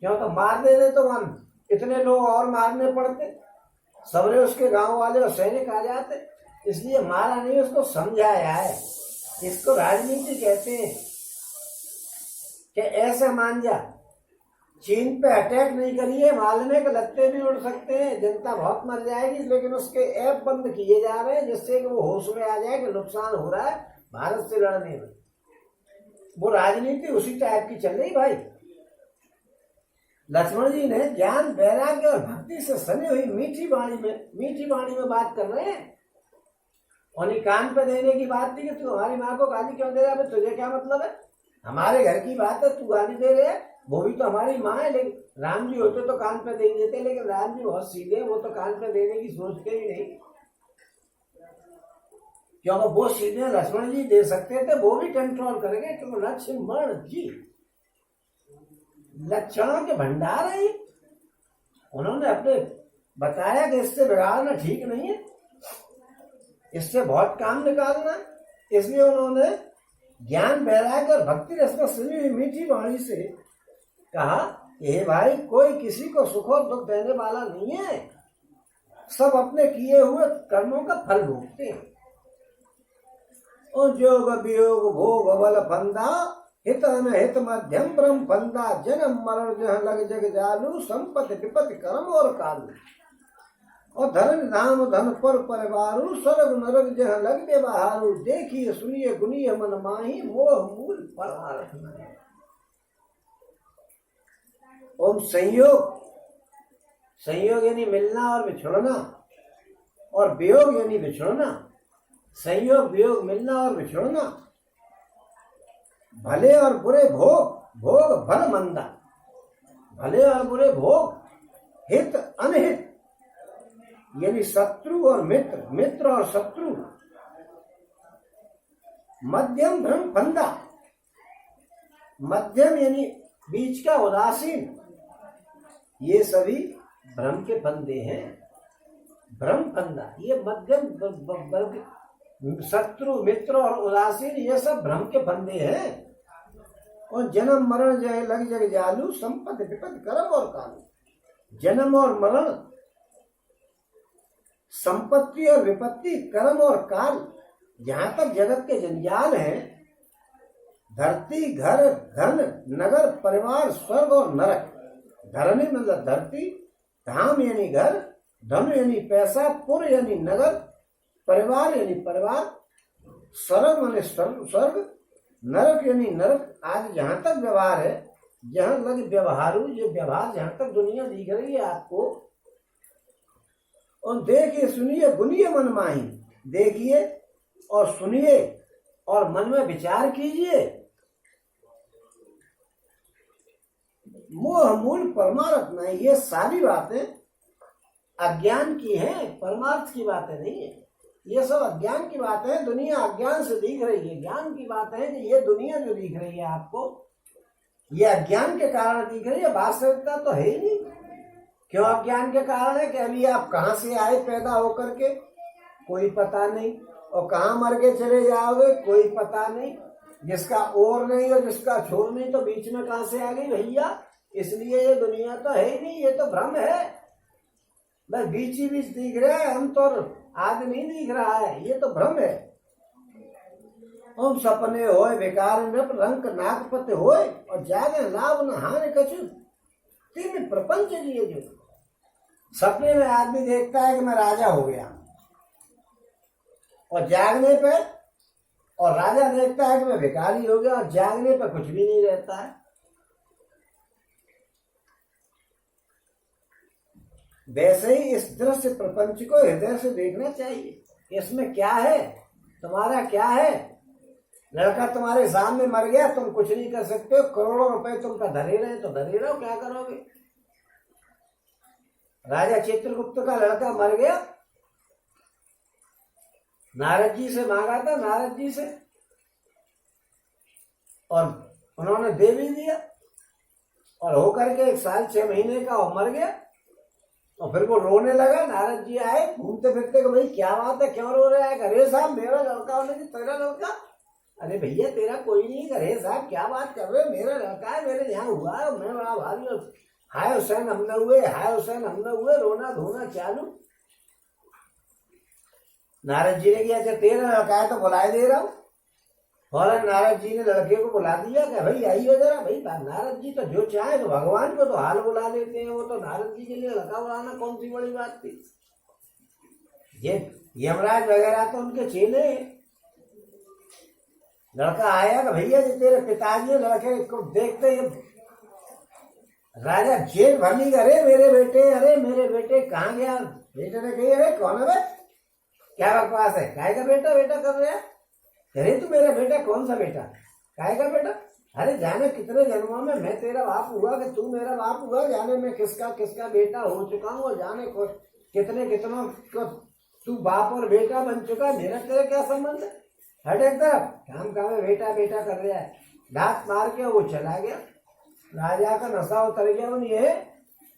क्यों तो मार देते तो मन इतने लोग और मारने पड़ते, सबरे उसके गांव वाले और सैनिक आ जाते, इसलिए मारा नहीं, उसको समझाया है। इसको राजनीति कहते हैं कि ऐसे मान जा, चीन पे अटैक नहीं करिए, मारने के लत्ते भी उड़ सकते हैं, जनता बहुत मर जाएगी, लेकिन उसके ऐप बंद किए जा रहे हैं जिससे कि वो होश में आ जाए कि नुकसान हो रहा है भारत से लड़ने में। वो राजनीति उसी टाइप की चल रही भाई। लक्ष्मण जी ने ज्ञान वैराग्य और भक्ति से सनी हुई मीठी वाणी में बात कर रहे हैं। और कान पे देने की बात थी कि तू हमारी माँ को गाली क्यों दे रहा है, तुझे क्या मतलब है? हमारे घर की बात है, तू गाली दे रहे है, वो भी तो हमारी माँ है। लेकिन राम जी होते तो कान पे दे देते, लेकिन राम जी बहुत सीधे, वो तो कान पे देने की सोचते ही नहीं, क्योंकि वो सीधे लक्ष्मण जी दे सकते थे, वो भी कंट्रोल करेंगे। क्योंकि लक्ष्मण जी लक्षणों के भंडार है। उन्होंने अपने बताया कि इससे बिगाड़ना ठीक नहीं है, इससे बहुत काम निकालना, इसलिए उन्होंने ज्ञान वैराग्य और भक्ति रस में सुनी हुई मीठी वाणी से कहा कि हे भाई, कोई किसी को सुख और दुख देने वाला नहीं है, सब अपने किए हुए कर्मों का फल भोगते हैं। और जोग वियोग भोग बल फंदा, हित अनहित मध्यम ब्रह्म फंदा, जन्म मरण जह लग जग जालू, संपत्ति विपत्ति कर्म और कालू, और धन धाम धन पर परिवारू, स्वर्ग नरक जह लग व्यवहारू, देखिए सुनिए गुनिए मन माही, मोह मूल परमार्थ नहीं। ओम संयोग, संयोग यानी मिलना और बिछुड़ना, और वियोग यानी बिछुड़ना। संयोग वियोग मिलना और बिछुड़ना, भले और बुरे भोग, भोग भल मंदा, भले और बुरे भोग, हित अनहित यानी शत्रु और मित्र, मित्र और शत्रु, मध्यम भ्रम फंदा, मध्यम यानी बीच का उदासीन, ये सभी भ्रम के फंदे हैं। भ्रम फंदा ये मध्यम, शत्रु मित्र और उदासीन ये सब भ्रम के फंदे हैं। और जन्म मरण जय लग जग जालू, संपत्ति विपत्ति कर्म और कालू। जन्म और मरण, संपत्ति और विपत्ति, कर्म और काल, जहां तक जगत के जंजाल हैं, धरती घर धन नगर परिवार स्वर्ग और नरक। धरनी मतलब धरती, धाम यानी घर, धन यानी पैसा, पुर यानी नगर, परिवार यानी परिवार, स्वर्ग यानी स्वर्ग, नरक यानी नरक। आज जहां तक व्यवहार है, जहां लग व्यवहारू, ये व्यवहार जहां तक दुनिया दिख रही है आपको, और देखिए सुनिए गुनिए मन माही, देखिए और सुनिए और मन में विचार कीजिए। मोह मूल परमार्थ नहीं, ये सारी बातें अज्ञान की हैं, परमार्थ की बातें नहीं है। ये सब अज्ञान की बात है, दुनिया अज्ञान से दिख रही है। ज्ञान की बात है कि ये दुनिया जो दिख रही है आपको, ये अज्ञान के कारण दिख रही है, वास्तविकता तो है ही नहीं। क्यों अज्ञान के कारण है? कि अभी आप कहां से आए पैदा होकर के, कोई पता नहीं, और कहाँ मर के चले जाओगे कोई पता नहीं, जिसका और नहीं और जिसका छोर नहीं, तो बीच में कहाँ से आ गई भैया। इसलिए ये दुनिया तो है ही नहीं, ये तो भ्रम है, बस बीच ही बीच दिख रहा है, हम तो आदि नहीं दिख रहा है, ये तो भ्रम है। हम सपने होए बेकार नृप रंक नागपत होए और जागे लाभ न हानि कछु तीन प्रपंच लिए जो। सपने में आदमी देखता है कि मैं राजा हो गया, और जागने पे और राजा देखता है कि मैं भिखारी हो गया, और जागने पे कुछ भी नहीं रहता है। वैसे ही इस दृश्य प्रपंच को हृदय से देखना चाहिए। इसमें क्या है, तुम्हारा क्या है। लड़का तुम्हारे सामने मर गया, तुम कुछ नहीं कर सकते हो, करोड़ों रुपए तुमका धरे रहे तो धरे रहो, क्या करोगे। राजा चित्रगुप्त का लड़का मर गया, नारद जी से मांगा था, नारद जी से, और उन्होंने दे भी दिया, और होकर के 1 साल 6 महीने का वो मर गया। और फिर वो रोने लगा, नारद जी आए घूमते फिरते कि भाई क्या बात है, क्यों रो रहा है। अरे साहब मेरा लड़का होने की, तेरा लड़का। अरे भैया तेरा कोई नहीं। अरे साहब क्या बात कर रहे हो, मेरा लड़का है, मेरे यहाँ हुआ है, मैं बड़ा भारी हूँ, हाय हुसैन हम न हुए, हाय हुसैन हम न हुए, रोना धोना चालू। नारद जी ने किया, अच्छा तेरा लड़का है तो बुलाए दे रहा हूँ। और नारद जी ने लड़के को बुला दिया कि भाई आइए जरा। भाई नारद जी तो जो चाहे, तो भगवान को तो हाल बुला लेते हैं, वो तो नारद जी के लिए लड़का बुलाना कौन सी बड़ी बात थी। ये यमराज वगैरह तो उनके चेले हैं। लड़का आया कि भैया जी तेरे पिताजी, लड़के को देखते ही राजा जेल भरनी, अरे मेरे बेटे, अरे मेरे बेटे कहाँ गया। बेटे ने कही, अरे कौन है बे, क्या बकवास है, काय का बेटा बेटा कर रहे हैं। अरे तू मेरा बेटा, कौन सा बेटा, काय का बेटा। अरे जाने कितने जन्मों में मैं तेरा बाप हुआ कि तू मेरा बाप हुआ, जाने मैं किसका किसका बेटा हो चुका हूँ, और जाने को कितने कितनों को तू बाप और बेटा बन चुका, मेरा तेरा क्या संबंध है। हट एक तरफ, काम काम बेटा बेटा कर रहा है। दांत मार के वो चला गया। राजा का नशा उतर गया, उन ये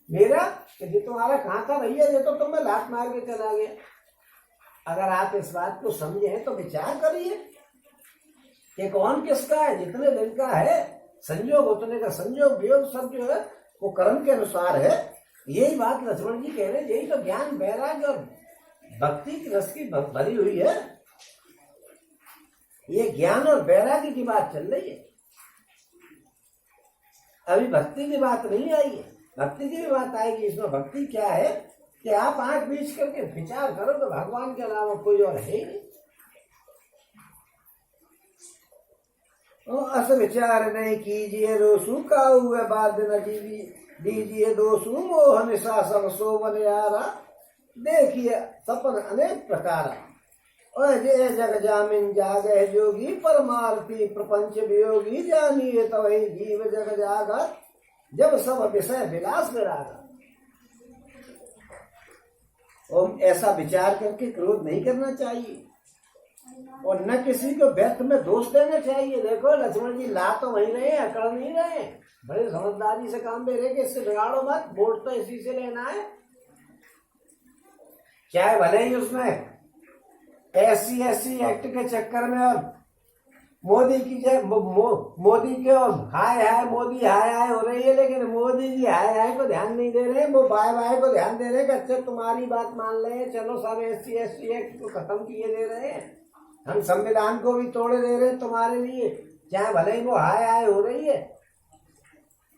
मेरा कि तुम्हारा कहाँ था भैया, ये तो तुम्हें लात मार के चला गया। अगर आप इस बात को समझे तो विचार करिए कि कौन किसका है। जितने दिन का है संयोग उतने का, संयोग वियोग सब जो है वो कर्म के अनुसार है। यही बात लक्ष्मण जी कह रहे हैं, यही तो ज्ञान वैराग्य और भक्ति की रस की भरी हुई है। ये ज्ञान और वैराग्य की बात चल रही है, अभी भक्ति की बात नहीं आई है। भक्ति की भी बात आएगी। इसमें भक्ति क्या है कि आप आंख बीच करके विचार करो तो भगवान के अलावा कोई और है ही नहीं। अस विचार नहीं कीजिए रोसू का हुए बाद न दीजिए दोसू मोह निशा सब सोवन यारा देखिए सपन अनेक प्रकार और जय जग जामिन जागे जोगी परमार्थी प्रपंच वियोगी जानिए तो वही जीव जग जागत जब सब विषय विलास विरागा। और ऐसा विचार करके क्रोध नहीं करना चाहिए और न किसी को व्यर्थ में दोष देना चाहिए। देखो लक्ष्मण जी ला तो वहीं रहे, अकड़ नहीं रहे, बड़े समझदारी से काम दे रहे कि इससे बिगाड़ो मत, वोट तो इसी से लेना है। चाहे भले ही उसमें SC एक्ट के चक्कर में और मोदी की मोदी के हाय हाय मोदी हाय हाय हो रही है, लेकिन मोदी जी हाय हाय को ध्यान नहीं दे रहे, वो बाय बाय को ध्यान दे रहे हैं कि अच्छा तुम्हारी बात मान ले, चलो सब SC एक्ट को खत्म किए दे रहे हैं, हम संविधान को भी तोड़े दे रहे हैं तुम्हारे लिए। चाहे भले ही वो हाय हाय हो रही है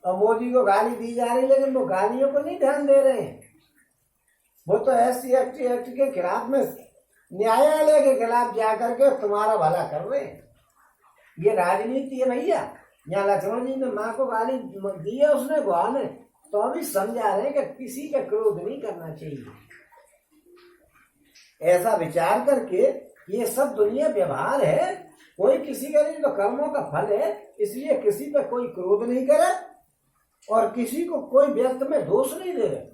और मोदी को गाली दी जा रही है, लेकिन वो गालियों को नहीं ध्यान दे रहे हैं। वो तो SC एक्ट के खिलाफ में न्यायालय के खिलाफ जाकर के तुम्हारा भला कर रहे हैं। ये राजनीति है भैया। यहाँ लक्ष्मण जी ने माँ को गाली दी है, उसने गुआ ने, तो अभी समझा रहे हैं कि किसी का क्रोध नहीं करना चाहिए। ऐसा विचार करके ये सब दुनिया व्यवहार है, कोई किसी का नहीं तो कर्मों का फल है, इसलिए किसी पे कोई क्रोध नहीं करे और किसी को कोई व्यर्थ में दोष नहीं दे रहे।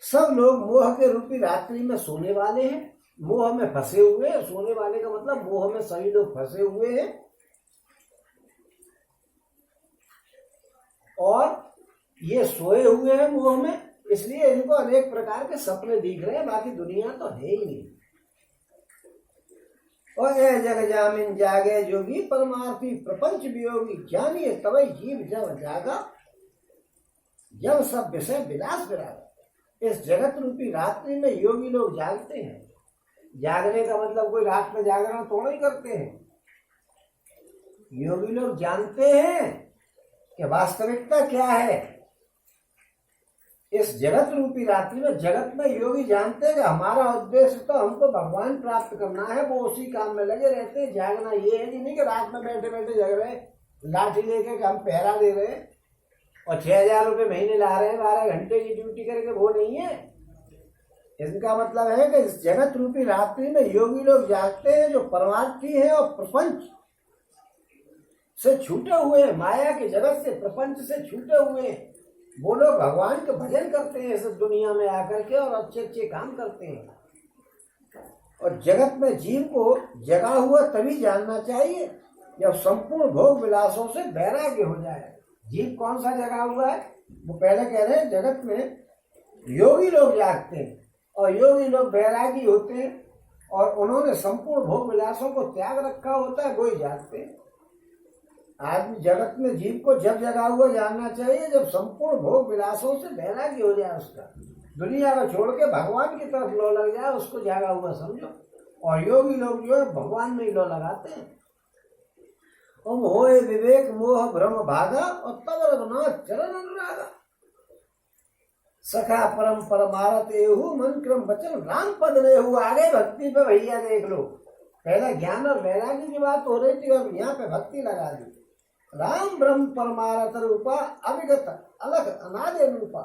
सब लोग मोह के रूपी रात्रि में सोने वाले हैं, मोह में फंसे हुए हैं। सोने वाले का मतलब मोह में सभी लोग फंसे हुए हैं और ये सोए हुए हैं मोह में, इसलिए इनको अनेक प्रकार के सपने दिख रहे हैं, बाकी दुनिया तो है ही नहीं। और ए जग जामिन जागे जोगी परमार्थी प्रपंच वियोगी ज्ञानी तवै जीव जब जागा जब सब विषय विलास विरागा। इस जगत रूपी रात्रि में योगी लोग जागते हैं। जागने का मतलब कोई रात में जागरण थोड़ा ही करते हैं। योगी लोग जानते हैं कि वास्तविकता क्या है। इस जगत रूपी रात्रि में जगत में योगी जानते हैं कि हमारा उद्देश्य तो हमको भगवान प्राप्त करना है। वो उसी काम में लगे रहते हैं। जागना ये है कि नहीं कि रात में बैठे बैठे जग रहे, लाठी लेके हम पहरा दे रहे और 6,000 रुपये महीने ला रहे हैं, 12 घंटे की ड्यूटी करके, वो नहीं है। इसका मतलब है कि इस जगत रूपी रात्रि में योगी लोग जागते हैं जो परमार्थी है और प्रपंच से छूटे हुए हैं, माया के जगत से, प्रपंच से छूटे हुए हैं। वो लोग भगवान के भजन करते हैं इस दुनिया में आकर के और अच्छे अच्छे काम करते हैं। और जगत में जीव को जगा हुआ तभी जानना चाहिए जब संपूर्ण भोग विलासों से वैराग्य हो जाए। जीव कौन सा जगा हुआ है? वो पहले कह रहे हैं जगत में योगी लोग जागते हैं और योगी लोग वैरागी होते हैं और उन्होंने संपूर्ण भोग विलासों को त्याग रखा होता है, वही जागते हैं। आदमी जगत में जीव को जब जगा हुआ जानना चाहिए जब संपूर्ण भोग विलासों से वैराग्य हो जाए, उसका दुनिया को छोड़ के भगवान की तरफ लो लग जाए, उसको जागा हुआ समझो। और योगी लोग जो है भगवान में ही लो लगाते हैं। ओम होए विवेक मोह भ्रम भागा और तब रघुनाथ चरण अनुरागा। सखा परम परमारत एहू मन क्रम वचन राम पद रेहू। आगे भक्ति पे भैया देख लो, पहले ज्ञान और वैराग्य की बात हो रही थी और यहाँ पे भक्ति लगा दी। राम ब्रह्म परमारथ रूपा अविगत अलग अनादि रूपा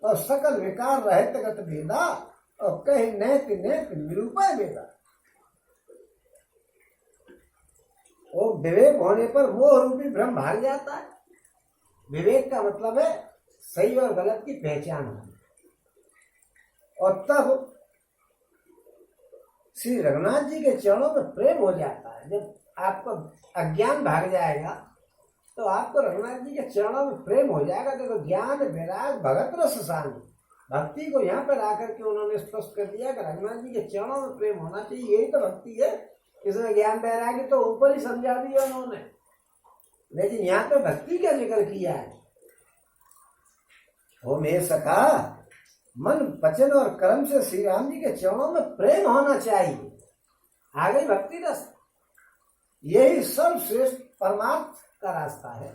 और सकल विकार रहित गत भेदा और कहीं नैत नैत निरूपा भेदा। और विवेक होने पर मोह रूपी भ्रम भाग जाता है। विवेक का मतलब है सही और गलत की पहचान और तब श्री रघुनाथ जी के चरणों में प्रेम हो जाता है। जब आपका अज्ञान भाग जाएगा तो आपको रघुनाथ जी के चरणों में प्रेम हो जाएगा। देखो ज्ञान वैराग भगत रस सानी, भक्ति को यहाँ पर आकर के उन्होंने स्पष्ट कर दिया कि रघुनाथ जी के चरणों में प्रेम होना चाहिए। यही तो भक्ति है। इसमें ज्ञान वैराग्य तो ऊपर ही समझा दिया उन्होंने, लेकिन यहाँ पे भक्ति का जिक्र किया है। हो मेरे सखा मन वचन और कर्म से श्री राम जी के चरणों में प्रेम होना चाहिए। आ गई भक्ति रस। यही सर्वश्रेष्ठ परमार्थ का रास्ता है।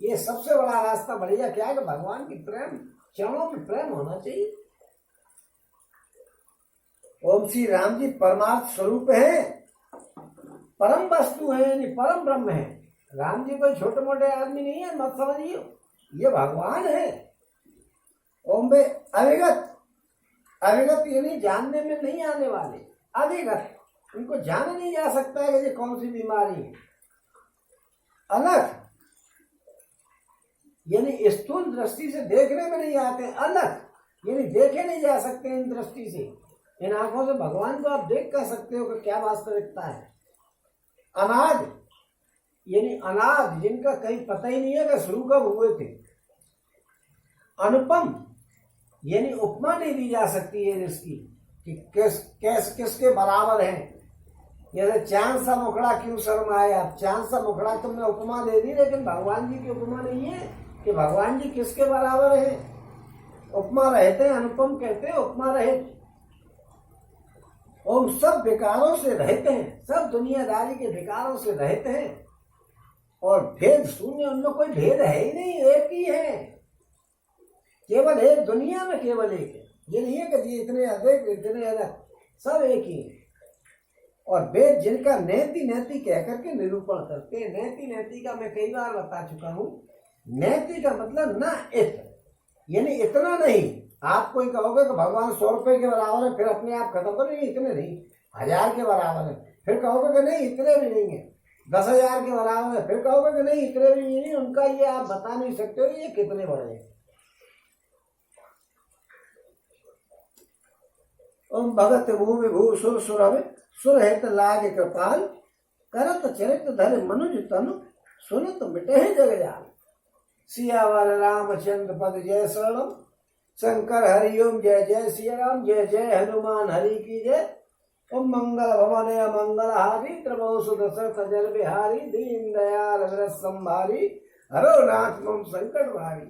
ये सबसे बड़ा रास्ता बढ़िया क्या है कि भगवान की प्रेम, चरणों में प्रेम होना चाहिए। ओम श्री राम जी परमार्थ स्वरूप है, परम वस्तु है, यानी परम ब्रह्म है। राम जी कोई छोटे मोटे आदमी नहीं है, मत समझिए, ये भगवान है। ओम बे अविगत, अविगत यानी जानने में नहीं आने वाले, अविगत उनको जाना नहीं जा सकता है कि ये कौन सी बीमारी है। अलग यानी स्थूल दृष्टि से देखने में नहीं आते, अलग यानी देखे नहीं जा सकते इन दृष्टि से। इन आंखों से भगवान को आप देख कर सकते हो कि क्या वास्तविकता है। अनाद यानी अनाद, जिनका कहीं पता ही नहीं है कि शुरू कब हुए थे। अनुपम यानी उपमा नहीं दी जा सकती है जिसकी कि किसके बराबर है। जैसे चांद सा मुखड़ा क्यों शर्म आए, आप चांद सा मुखड़ा तुमने उपमा दे दी, लेकिन भगवान जी की उपमा नहीं है कि भगवान जी किसके बराबर है। उपमा रहते हैं, अनुपम कहते हैं, उपमा रहित। ओम सब विकारों से रहते हैं, सब दुनियादारी के विकारों से रहते हैं और भेद शून्य, उनमें कोई भेद है ही नहीं, एक ही है, केवल एक, दुनिया में केवल एक है। ये नहीं है कि इतने अधिक इतने अलग, सब एक ही है। और वेद जिनका नैति नैति कह करके निरूपण करते हैं। नैति नैति का मैं कई बार बता चुका हूँ। नैति का मतलब ना इत, यानी इतना नहीं। आप कोई कहोगे कि भगवान 100 रुपए के बराबर है, फिर अपने आप खत्म करो, नहीं इतने नहीं, 1000 के बराबर है, फिर कहोगे कि नहीं इतने भी नहीं है, 10,000 के बराबर है, फिर कहोगे कि नहीं इतने भी नहीं। उनका ये आप बता नहीं सकते हो ये कितने बड़े हैं। ओम भगत भूमि भू सुर सुरभ सुर हेत लाग कृपाल करत चरित धर मनुज तनु सुनत मिटे जग जाल। सियावर रामचंद्र पद जय शरणम। शंकर हरिओम जय जय सिया राम, जय जय हनुमान हरि की जय। ओम मंगल भवन मंगल हारी त्रिभुवन सुदशरथ जल बिहारी दीन दयाल हृदय संभारी हरो नाथ मम संकट भारी।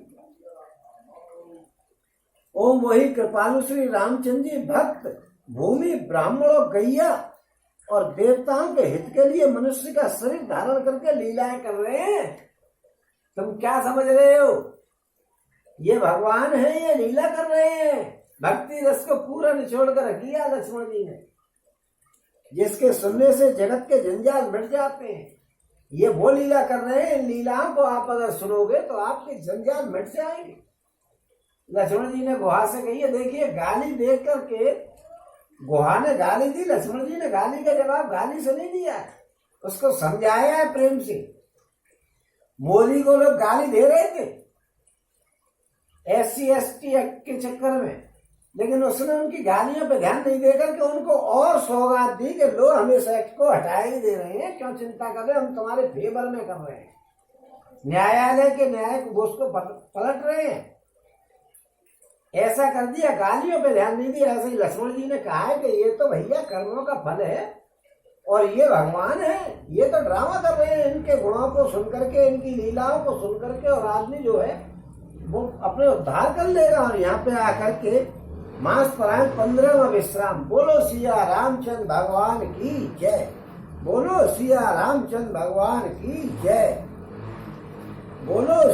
ओम वही कृपालु श्री रामचंद्र जी भक्त भूमि ब्राह्मणों गैया और देवताओं के हित के लिए मनुष्य का शरीर धारण करके लीलाएं कर रहे हैं। तुम क्या समझ रहे हो? ये भगवान है, ये लीला कर रहे हैं। भक्ति रस को पूरा निचोड़ कर किया लक्ष्मण जी ने, जिसके सुनने से जगत के जंजाल मिट जाते हैं। ये वो लीला कर रहे हैं। इन लीलाओं को आप अगर सुनोगे तो आपके जंजाल मिट जाएंगे। लक्ष्मण जी ने गुहा से कही है, देखिए गाली दे करके गुहा ने गाली दी, लक्ष्मण जी ने गाली का जवाब गाली से नहीं दिया, उसको समझाया है प्रेम से। मोदी को लोग गाली दे रहे थे SC/ST एक्ट के चक्कर में, लेकिन उसने उनकी गालियों पे ध्यान नहीं देकर के उनको और सौगात दी कि लो हम इस एक्ट को हटा ही दे रहे हैं, क्यों चिंता कर रहे हैं, हम तुम्हारे फेवर में कर रहे हैं। न्यायालय के न्याय को उसको पलट रहे हैं, ऐसा कर दिया, गालियों पे ध्यान नहीं दिया। ऐसे ही लक्ष्मण जी ने कहा है कि ये तो भैया कर्मों का फल है और ये भगवान है, ये तो ड्रामा कर रहे हैं। इनके गुणों को सुन करके, इनकी लीलाओं को सुन करके और आदमी जो है वो अपने उद्धार कर लेगा। और यहाँ पे आकर के मास परायण 15वां विश्राम। बोलो सिया रामचंद्र भगवान की जय, बोलो सिया रामचंद्र भगवान की जय, बोलो